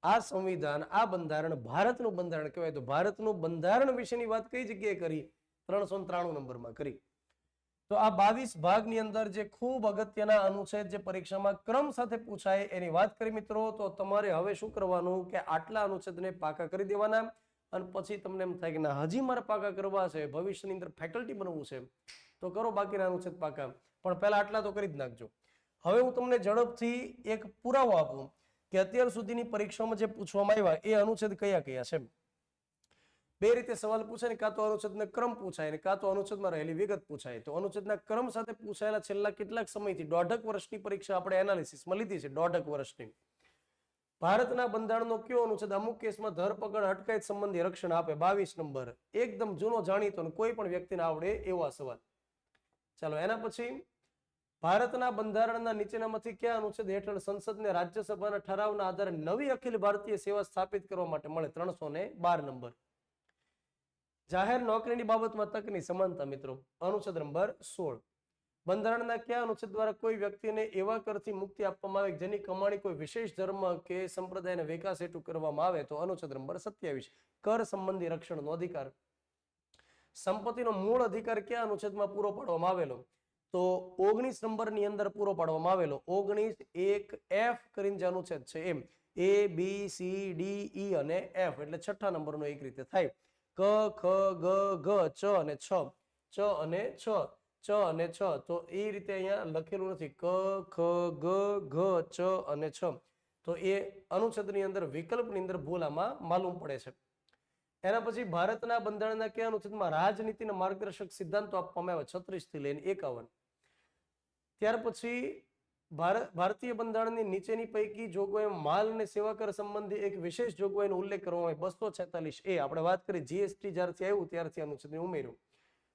આ સંવિધાન, આ બંધારણ ભારતનું બંધારણ કહેવાય. તો ભારતનું બંધારણ વિશેની વાત કઈ જગ્યાએ કરી? 393 નંબરમાં કરી. તો આ 22 ભાગની અંદર જે ખૂબ અગત્યના અનુચ્છેદ જે પરીક્ષામાં ક્રમ સાથે પૂછાય એની વાત કરી મિત્રો. તો તમારે હવે શું કરવાનું કે આટલા અનુચ્છેદને પાકા કરી દેવાના, અને પછી તમને એમ થાય કે ના હજી મારે પાકા કરવા છે, ભવિષ્યની અંદર ફેકલ્ટી બનવું છે, તો કરો બાકીના અનુચ્છેદ પાકા, પણ પહેલા આટલા તો કરી જ નાખજો. હવે હું તમને ઝડપથી એક પુરાવો આપું કે અત્યાર સુધીની પરીક્ષામાં જે પૂછવામાં આવ્યા એ અનુચ્છેદ કયા કયા છે. બે રીતે સવાલ પૂછાય, કાં તો અનુચ્છેદનો ક્રમ પૂછાય, કાં તો અનુચ્છેદમાં રહેલી વિગત પૂછાય. તો અનુચ્છેદના ક્રમ સાથે પૂછાયેલા છેલ્લા કેટલાક સમયથી 1.5 વર્ષની પરીક્ષા આપણે એનાલિસિસમાં લીધી છે. 1.5 વર્ષની. ભારતના બંધારણનો કયો અનુચ્છેદ અમુક કેસમાં ધરપકડ, અટકાયત સંબંધી રક્ષણ આપે? 22 નંબર. એકદમ જૂનો જાણીતો ને કોઈ પણ વ્યક્તિને આવડે એવો સવાલ. ચાલો એના પછી ભારતના બંધારણના નીચેનામાંથી કયા અનુચ્છેદ હેઠળ સંસદને રાજ્યસભાના ઠરાવના આધારે નવી અખિલ ભારતીય સેવા સ્થાપિત કરવા માટે મળે? 312 નંબર. જાહેર નોકરીની બાબતમાં તકની સમાનતા મિત્રો, અનુચ્છેદ નંબર 16. બંધારણના કયા અનુચ્છેદ દ્વારા કોઈ વ્યક્તિને એવા કરથી મુક્તિ આપવામાં આવે જેની કમાણી કોઈ વિશેષ ધર્મ કે સંપ્રદાયના વિકાસ હેતુ કરવામાં આવે? તો અનુચ્છેદ નંબર 27. કર સંબંધી રક્ષણનો અધિકાર. સંપત્તિનો મૂળ અધિકાર કયા અનુચ્છેદમાં પૂરો પાડવામાં આવેલો? તો 19 નંબરની અંદર પૂરો પાડવામાં આવેલો. 19(1)(f) કરીને જે અનુચ્છેદ છે એમ A B C D E અને F, એટલે 6 નંબરનો એક રીતે થાય. ક ખ ગ ઘ ચ અને છ, ચ અને છ, ચ અને છ. તો એ રીતે અહીંયા લખેલું નથી. ક ખ ગ ઘ ચ અને છ. તો એ અનુચ્છેદની અંદર વિકલ્પની અંદર ભૂલ આમાં માલુમ પડે છે. એના પછી ભારતના બંધારણના કયા અનુચ્છેદમાં રાજનીતિના માર્ગદર્શક સિદ્ધાંતો આપવામાં આવ્યા 36 થી લઈને 51. ત્યાર પછી ભારતીય બંધારણની નીચેની પૈકી જોગવાઈઓ માલ અને સેવા કર સંબંધી એક વિશેષ જોગવાઈનો ઉલ્લેખ કરવામાં આવે 246A. આપણે વાત કરી જીએસટી જ્યારથી આવ્યું ત્યારથી અનુચ્છેદ ઉમેર્યું.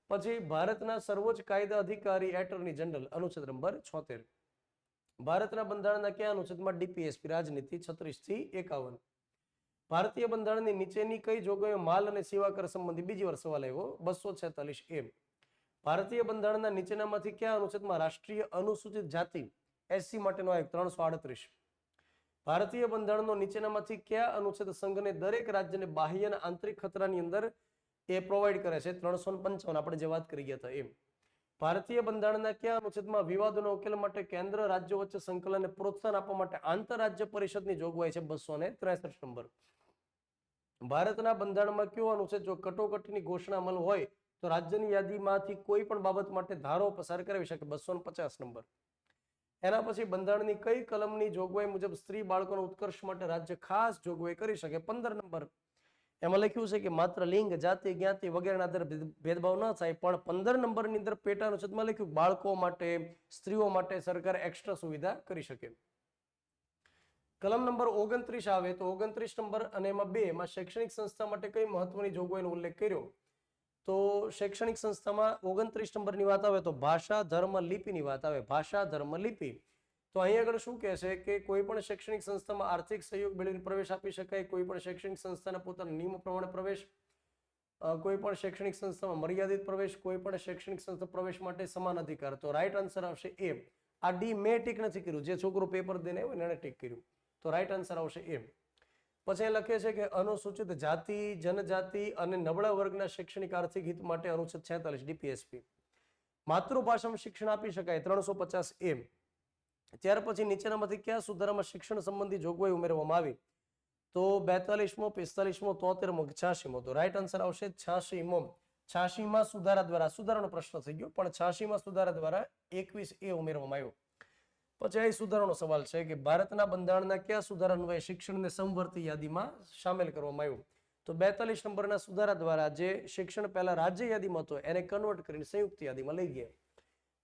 પછી ભારતના સર્વોચ્ચ કાયદા અધિકારી એટર્ની જનરલ અનુચ્છેદ નંબર 76. ભારતના બંધારણના કયા અનુચ્છેદમાં ડીપીએસપી રાજનીતિ 36 થી 51. ભારતીય બંધારણની નીચેની કઈ જોગવાઈઓ માલ અને સેવા કર સંબંધી બીજી વાર સવાલ આવ્યો 246A. ભારતીય બંધારણના નીચેનામાંથી કયા અનુચ્છેદમાં રાષ્ટ્રીય અનુસૂચિત જાતિ એસસી માટેનો આયોગ 338. ભારતીય બંધારણનો નીચેનામાંથી કયા અનુચ્છેદ સંઘને દરેક રાજ્યને બાહ્ય અને આંતરિક ખતરાની અંદર એ પ્રોવાઈડ કરે છે 355. આપણે જે વાત કરી ગયા હતા એમ. ભારતીય બંધારણના કયા અનુચ્છેદમાં વિવાદોના ઉકેલ માટે કેન્દ્ર રાજ્યો વચ્ચે સંકલનને પ્રોત્સાહન આપવા માટે આંતરરાજ્ય પરિષદની જોગવાઈ છે 263 નંબર. ભારતના બંધારણમાં કયો અનુચ્છેદ જો કટોકટીની ઘોષણા અમલ હોય તો રાજ્યની યાદીમાંથી કોઈ પણ બાબત માટે ધારો પસાર કરાવી શકે 250 નંબર. એના પછી બંધારણની કઈ કલમની જોગવાઈ મુજબ સ્ત્રી બાળકોના ઉત્કર્ષ માટે રાજ્ય ખાસ જોગવાઈ કરી શકે 15 નંબર. એમાં લખ્યું છે કે માત્ર લિંગ જાતિ જ્ઞાતિ વગેરેના આધારે ભેદભાવ ન થાય, પણ 15 નંબરની અંદર પેટા અનુચ્છેદમાં લખ્યું બાળકો માટે સ્ત્રીઓ માટે સરકાર એક્સ્ટ્રા સુવિધા કરી શકે. કલમ નંબર 29 આવે તો 29 નંબર અને એમાં 2 એમાં શૈક્ષણિક સંસ્થા માટે કઈ મહત્વની જોગવાઈનો ઉલ્લેખ કર્યો તો શૈક્ષણિક સંસ્થામાં 29 નંબરની વાત આવે તો ભાષા ધર્મ લિપિની વાત આવે. ભાષા ધર્મ લિપિ તો અહીંયા આગળ શું કહે છે કે કોઈ પણ શૈક્ષણિક સંસ્થામાં આર્થિક સહયોગ મેળવીને પ્રવેશ આપી શકાય, કોઈ પણ શૈક્ષણિક સંસ્થાના પોતાના નિયમો પ્રમાણે પ્રવેશ, કોઈ પણ શૈક્ષણિક સંસ્થામાં મર્યાદિત પ્રવેશ, કોઈ પણ શૈક્ષણિક સંસ્થા પ્રવેશ માટે સમાન અધિકાર. તો રાઈટ આન્સર આવશે એ. આ ડી મેં ટીક નથી કર્યું, જે છોકરો પેપર દઈને આવ્યો એને ટીક કર્યું, તો રાઈટ આન્સર આવશે એ. પછી લખે છે કે અનુસૂચિત જાતિ જનજાતિ અને નબળા વર્ગના શૈક્ષણિક આર્થિક હિત માટે અનુચ્છેદ 46 ડીપીએસપી. માતૃભાષામાં શિક્ષણ આપી શકાય 350A. ત્યાર પછી નીચેનામાંથી કયા સુધારામાં શિક્ષણ સંબંધી જોગવાઈ ઉમેરવામાં આવી તો 42મો 45મો 73મો 86મો. તો રાઈટ આન્સર આવશે 86મો. 86માં સુધારા દ્વારા, સુધારાનો પ્રશ્ન થઈ ગયો પણ 86માં સુધારા દ્વારા 21A ઉમેરવામાં આવ્યો. પછી અહીં સુધારાનો સવાલ છે કે ભારતના બંધારણના કયા સુધારા અન્વયે શિક્ષણને સમવર્તી યાદીમાં સામેલ કરવામાં આવ્યું તો 42 નંબરના સુધારા દ્વારા જે શિક્ષણ પહેલા રાજ્ય યાદીમાં હતો એને કન્વર્ટ કરીને સંયુક્ત યાદીમાં લઈ ગયા.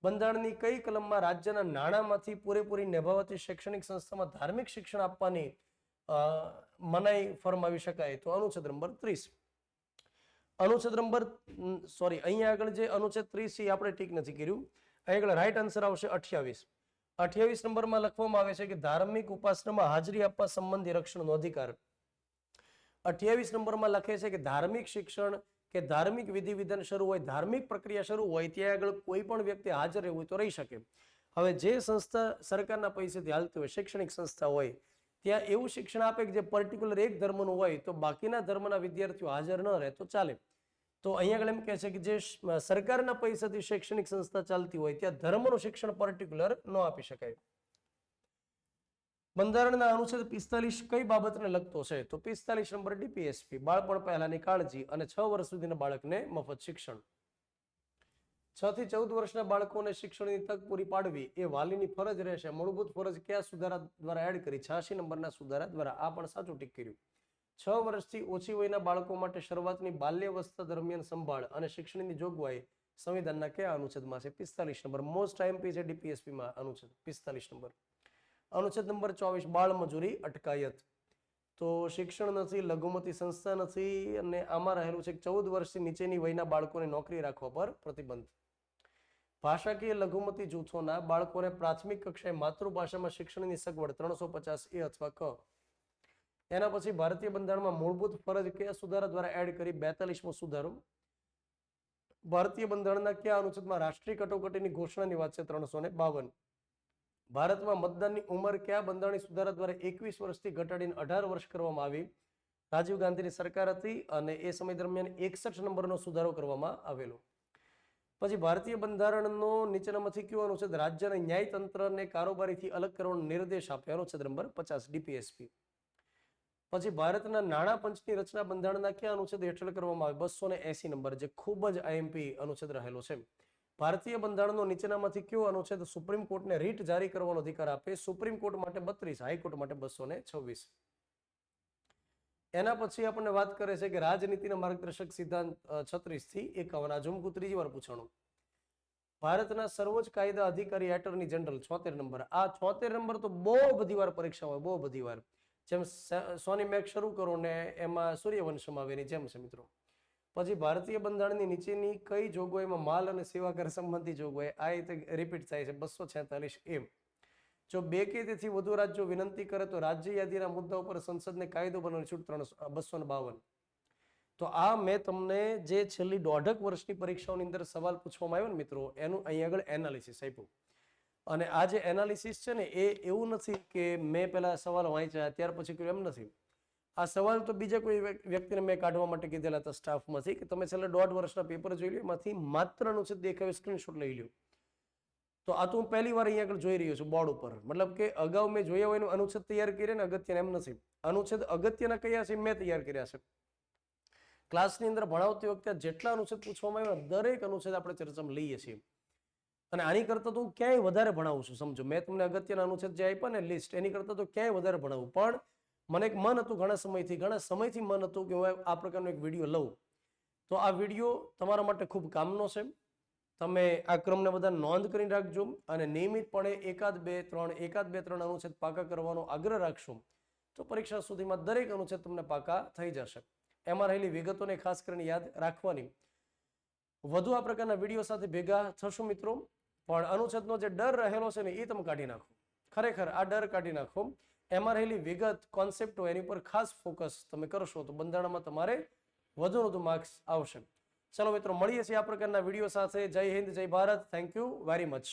બંધારણની કઈ કલમમાં રાજ્યના નાણાંમાંથી પૂરેપૂરી નિભાવતી શૈક્ષણિક સંસ્થામાં ધાર્મિક શિક્ષણ આપવાની મનાઈ ફરમાવી શકાય તો અનુચ્છેદ નંબર 30. અનુચ્છેદ નંબર અહીંયા આગળ જે અનુચ્છેદ 30 એ આપણે ઠીક નથી કર્યું. અહીં આગળ રાઈટ આન્સર આવશે 28. 28 નંબરમાં લખવામાં આવે છે કે ધાર્મિક ઉપાસનામાં હાજરી આપવા સંબંધી રક્ષણનો અધિકાર. 28 નંબરમાં લખે છે કે ધાર્મિક શિક્ષણ કે ધાર્મિક વિધિ વિધાન શરૂ હોય, ધાર્મિક પ્રક્રિયા શરૂ હોય ત્યાં આગળ કોઈ પણ વ્યક્તિ હાજર રહેવું હોય તો રહી શકે. હવે જે સંસ્થા સરકારના પૈસેથી હાલતી હોય, શૈક્ષણિક સંસ્થા હોય, ત્યાં એવું શિક્ષણ આપે કે જે પર્ટિક્યુલર એક ધર્મનું હોય તો બાકીના ધર્મના વિદ્યાર્થીઓ હાજર ન રહે તો ચાલે. તો અહીંયા આગળ એમ કહે છે કે જે સરકારના પૈસાથી શૈક્ષણિક સંસ્થા ચાલતી હોય ત્યાં ધર્મનું શિક્ષણ પર્ટિક્યુલર ન આપી શકાય. બંધારણના અનુચ્છેદ 45 કઈ બાબતને લગતો છે તો 45 નંબર ડીપીએસપી. બાળપણ પહેલાની કાળજી અને 6 વર્ષ સુધીના બાળકને મફત શિક્ષણ. 6 થી 14 વર્ષના બાળકોને શિક્ષણની તક પૂરી પાડવી એ વાલીની ફરજ રહેશે. મૂળભૂત ફરજ કયા સુધારા દ્વારા એડ કરી 86 નંબરના સુધારા દ્વારા. આ પણ સાચું ટીક કર્યું. 6 વર્ષથી ઓછી વયના બાળકો માટે શરૂઆતની બાલ્યાવસ્થા દરમિયાન સંભાળ અને શિક્ષણની જોગવાઈ સંવિધાનના કયા અનુચ્છેદમાં છે 45 નંબર. મોસ્ટ આઈએમપી છે ડીપીએસપીમાં અનુચ્છેદ 45 નંબર. અનુચ્છેદ નંબર 24 બાળ મજૂરી અટકાયત. તો શિક્ષણ નથી, લઘુમતી સંસ્થા નથી અને આમાં રહેલું છે 14 વર્ષથી નીચેની વયના બાળકોને નોકરી રાખવા પર પ્રતિબંધ. ભાષાકીય લઘુમતી જૂથોના બાળકોને પ્રાથમિક કક્ષાએ માતૃભાષામાં શિક્ષણની સગવડ 350A અથવા ક. એના પછી ભારતીય બંધારણમાં મૂળભૂત ફરજ કયા સુધારા દ્વારા એડ કરી 42મો સુધારો. ભારતીય બંધારણના કયા અનુચ્છેદમાં રાષ્ટ્રીય કટોકટીની ઘોષણાની વાત છે 352. ભારતમાં મતદાનની ઉંમર કયા બંધારણીય સુધારા દ્વારા 21 વર્ષથી ઘટાડીને 18 વર્ષ કરવામાં આવી. રાજીવ ગાંધીની સરકાર હતી અને એ સમય દરમિયાન 61 નંબરનો સુધારો કરવામાં આવેલો. પછી ભારતીય બંધારણનો નીચેનામાંથી કયો અનુચ્છેદ રાજ્યના ન્યાયતંત્રને કારોબારીથી અલગ કરવાનો નિર્દેશ આપે અનુચ્છેદ નંબર 50 ડીપીએસપી. પછી ભારતના નાણાં પંચની રચના બંધારણના કયા અનુચ્છેદ હેઠળ કરવામાં આવે 280 નંબર, જે ખૂબ જ આઈએમપી અનુચ્છેદ રહેલો છે. ભારતીય બંધારણનો નીચેનામાંથી કયો અનુચ્છેદ સુપ્રીમ કોર્ટને રીટ જારી કરવાનો અધિકાર આપે સુપ્રીમ કોર્ટ માટે 32, હાઈકોર્ટ માટે 226. એના પછી આપણને વાત કરે છે કે રાજનીતિના માર્ગદર્શક સિદ્ધાંત 36 થી 51. આ ઝુમકુ ત્રીજી વાર પૂછાણું. ભારતના સર્વોચ્ચ કાયદા અધિકારી એટર્ની જનરલ 76 નંબર. આ 76 નંબર તો બહુ બધી વાર પરીક્ષા હોય, બહુ બધી વાર. જેમ સોની મેક શરૂ કરો ને એમાં સૂર્યવંશમ આવે એની જેમ છે મિત્રો. પછી ભારતીય બંધારણની નીચેની કઈ જોગવાઈમાં માલ અને સેવા કર સંબંધી જોગવાઈ આ રીતે રિપીટ થાય છે 246 એમ. જો બે કે તેથી વધુ રાજ્યો વિનંતી કરે તો રાજ્ય યાદીના મુદ્દા ઉપર સંસદને કાયદો બનાવવાની છૂટ 252. તો આ મેં તમને જે છેલ્લી 1.5 વર્ષની પરીક્ષાઓની અંદર સવાલ પૂછવામાં આવ્યો ને મિત્રો, એનું અહીં આગળ એનાલિસિસ આપ્યું. અને આ જે એનાલિસિસ છે ને એ એવું નથી કે મેં પેલા સવાલ વાંચ્યા ત્યાર પછી કર્યું, એમ નથી. આ સવાલ તો બીજા કોઈ વ્યક્તિને મેં કાઢવા માટે કીધેલા હતા સ્ટાફમાંથી કે તમે છેલ્લા 1.5 વર્ષના પેપર જોઈ લો, એમાંથી માત્ર અનુચ્છેદ દેખાવે સ્ક્રીનશોટ લઈ લો. તો આ તો હું પહેલી વાર અહીંયા આગળ જોઈ રહ્યો છું બોર્ડ ઉપર. મતલબ કે અગાઉ મેં જોયા હોય એનું અનુચ્છેદ તૈયાર કર્યા ને અગત્યના, એમ નથી. અનુચ્છેદ અગત્યના કયા છે મેં તૈયાર કર્યા છે. ક્લાસની અંદર ભણાવતી વખતે જેટલા અનુચ્છેદ પૂછવામાં આવ્યા દરેક અનુચ્છેદ આપણે ચર્ચામાં લઈએ છીએ. અને આની કરતાં તો હું ક્યાંય વધારે ભણાવું છું. સમજો, મેં તમને અગત્યના અનુચ્છેદ જે આપ્યા ને લિસ્ટ, એની કરતાં તો ક્યાંય વધારે ભણાવું. પણ મને એક મન હતું ઘણા સમયથી મન હતું કે હું આ પ્રકારનો એક વિડીયો લઉં. તો આ વિડીયો તમારા માટે ખૂબ કામનો છે. તમે આ ક્રમને બધા નોંધ કરીને રાખજો અને નિયમિતપણે એકાદ બે ત્રણ અનુચ્છેદ પાકા કરવાનો આગ્રહ રાખશો તો પરીક્ષા સુધીમાં દરેક અનુચ્છેદ તમને પાકા થઈ જશે. એમાં રહેલી વિગતોને ખાસ કરીને યાદ રાખવાની. વધુ આ પ્રકારના વિડીયો સાથે ભેગા થશું મિત્રો. પણ અનુચ્છેદનો જે ડર રહેલો છે ને એ તમે કાઢી નાખો. ખરેખર આ ડર કાઢી નાખો. એમાં રહેલી વિગત, કોન્સેપ્ટો, એની પર ખાસ ફોકસ તમે કરશો તો બંધારણમાં તમારે વધુ માર્ક્સ આવશે. ચલો મિત્રો, મળીએ છીએ આ પ્રકારના વિડીયો સાથે. જય હિન્દ, જય Bharat. Thank you very much.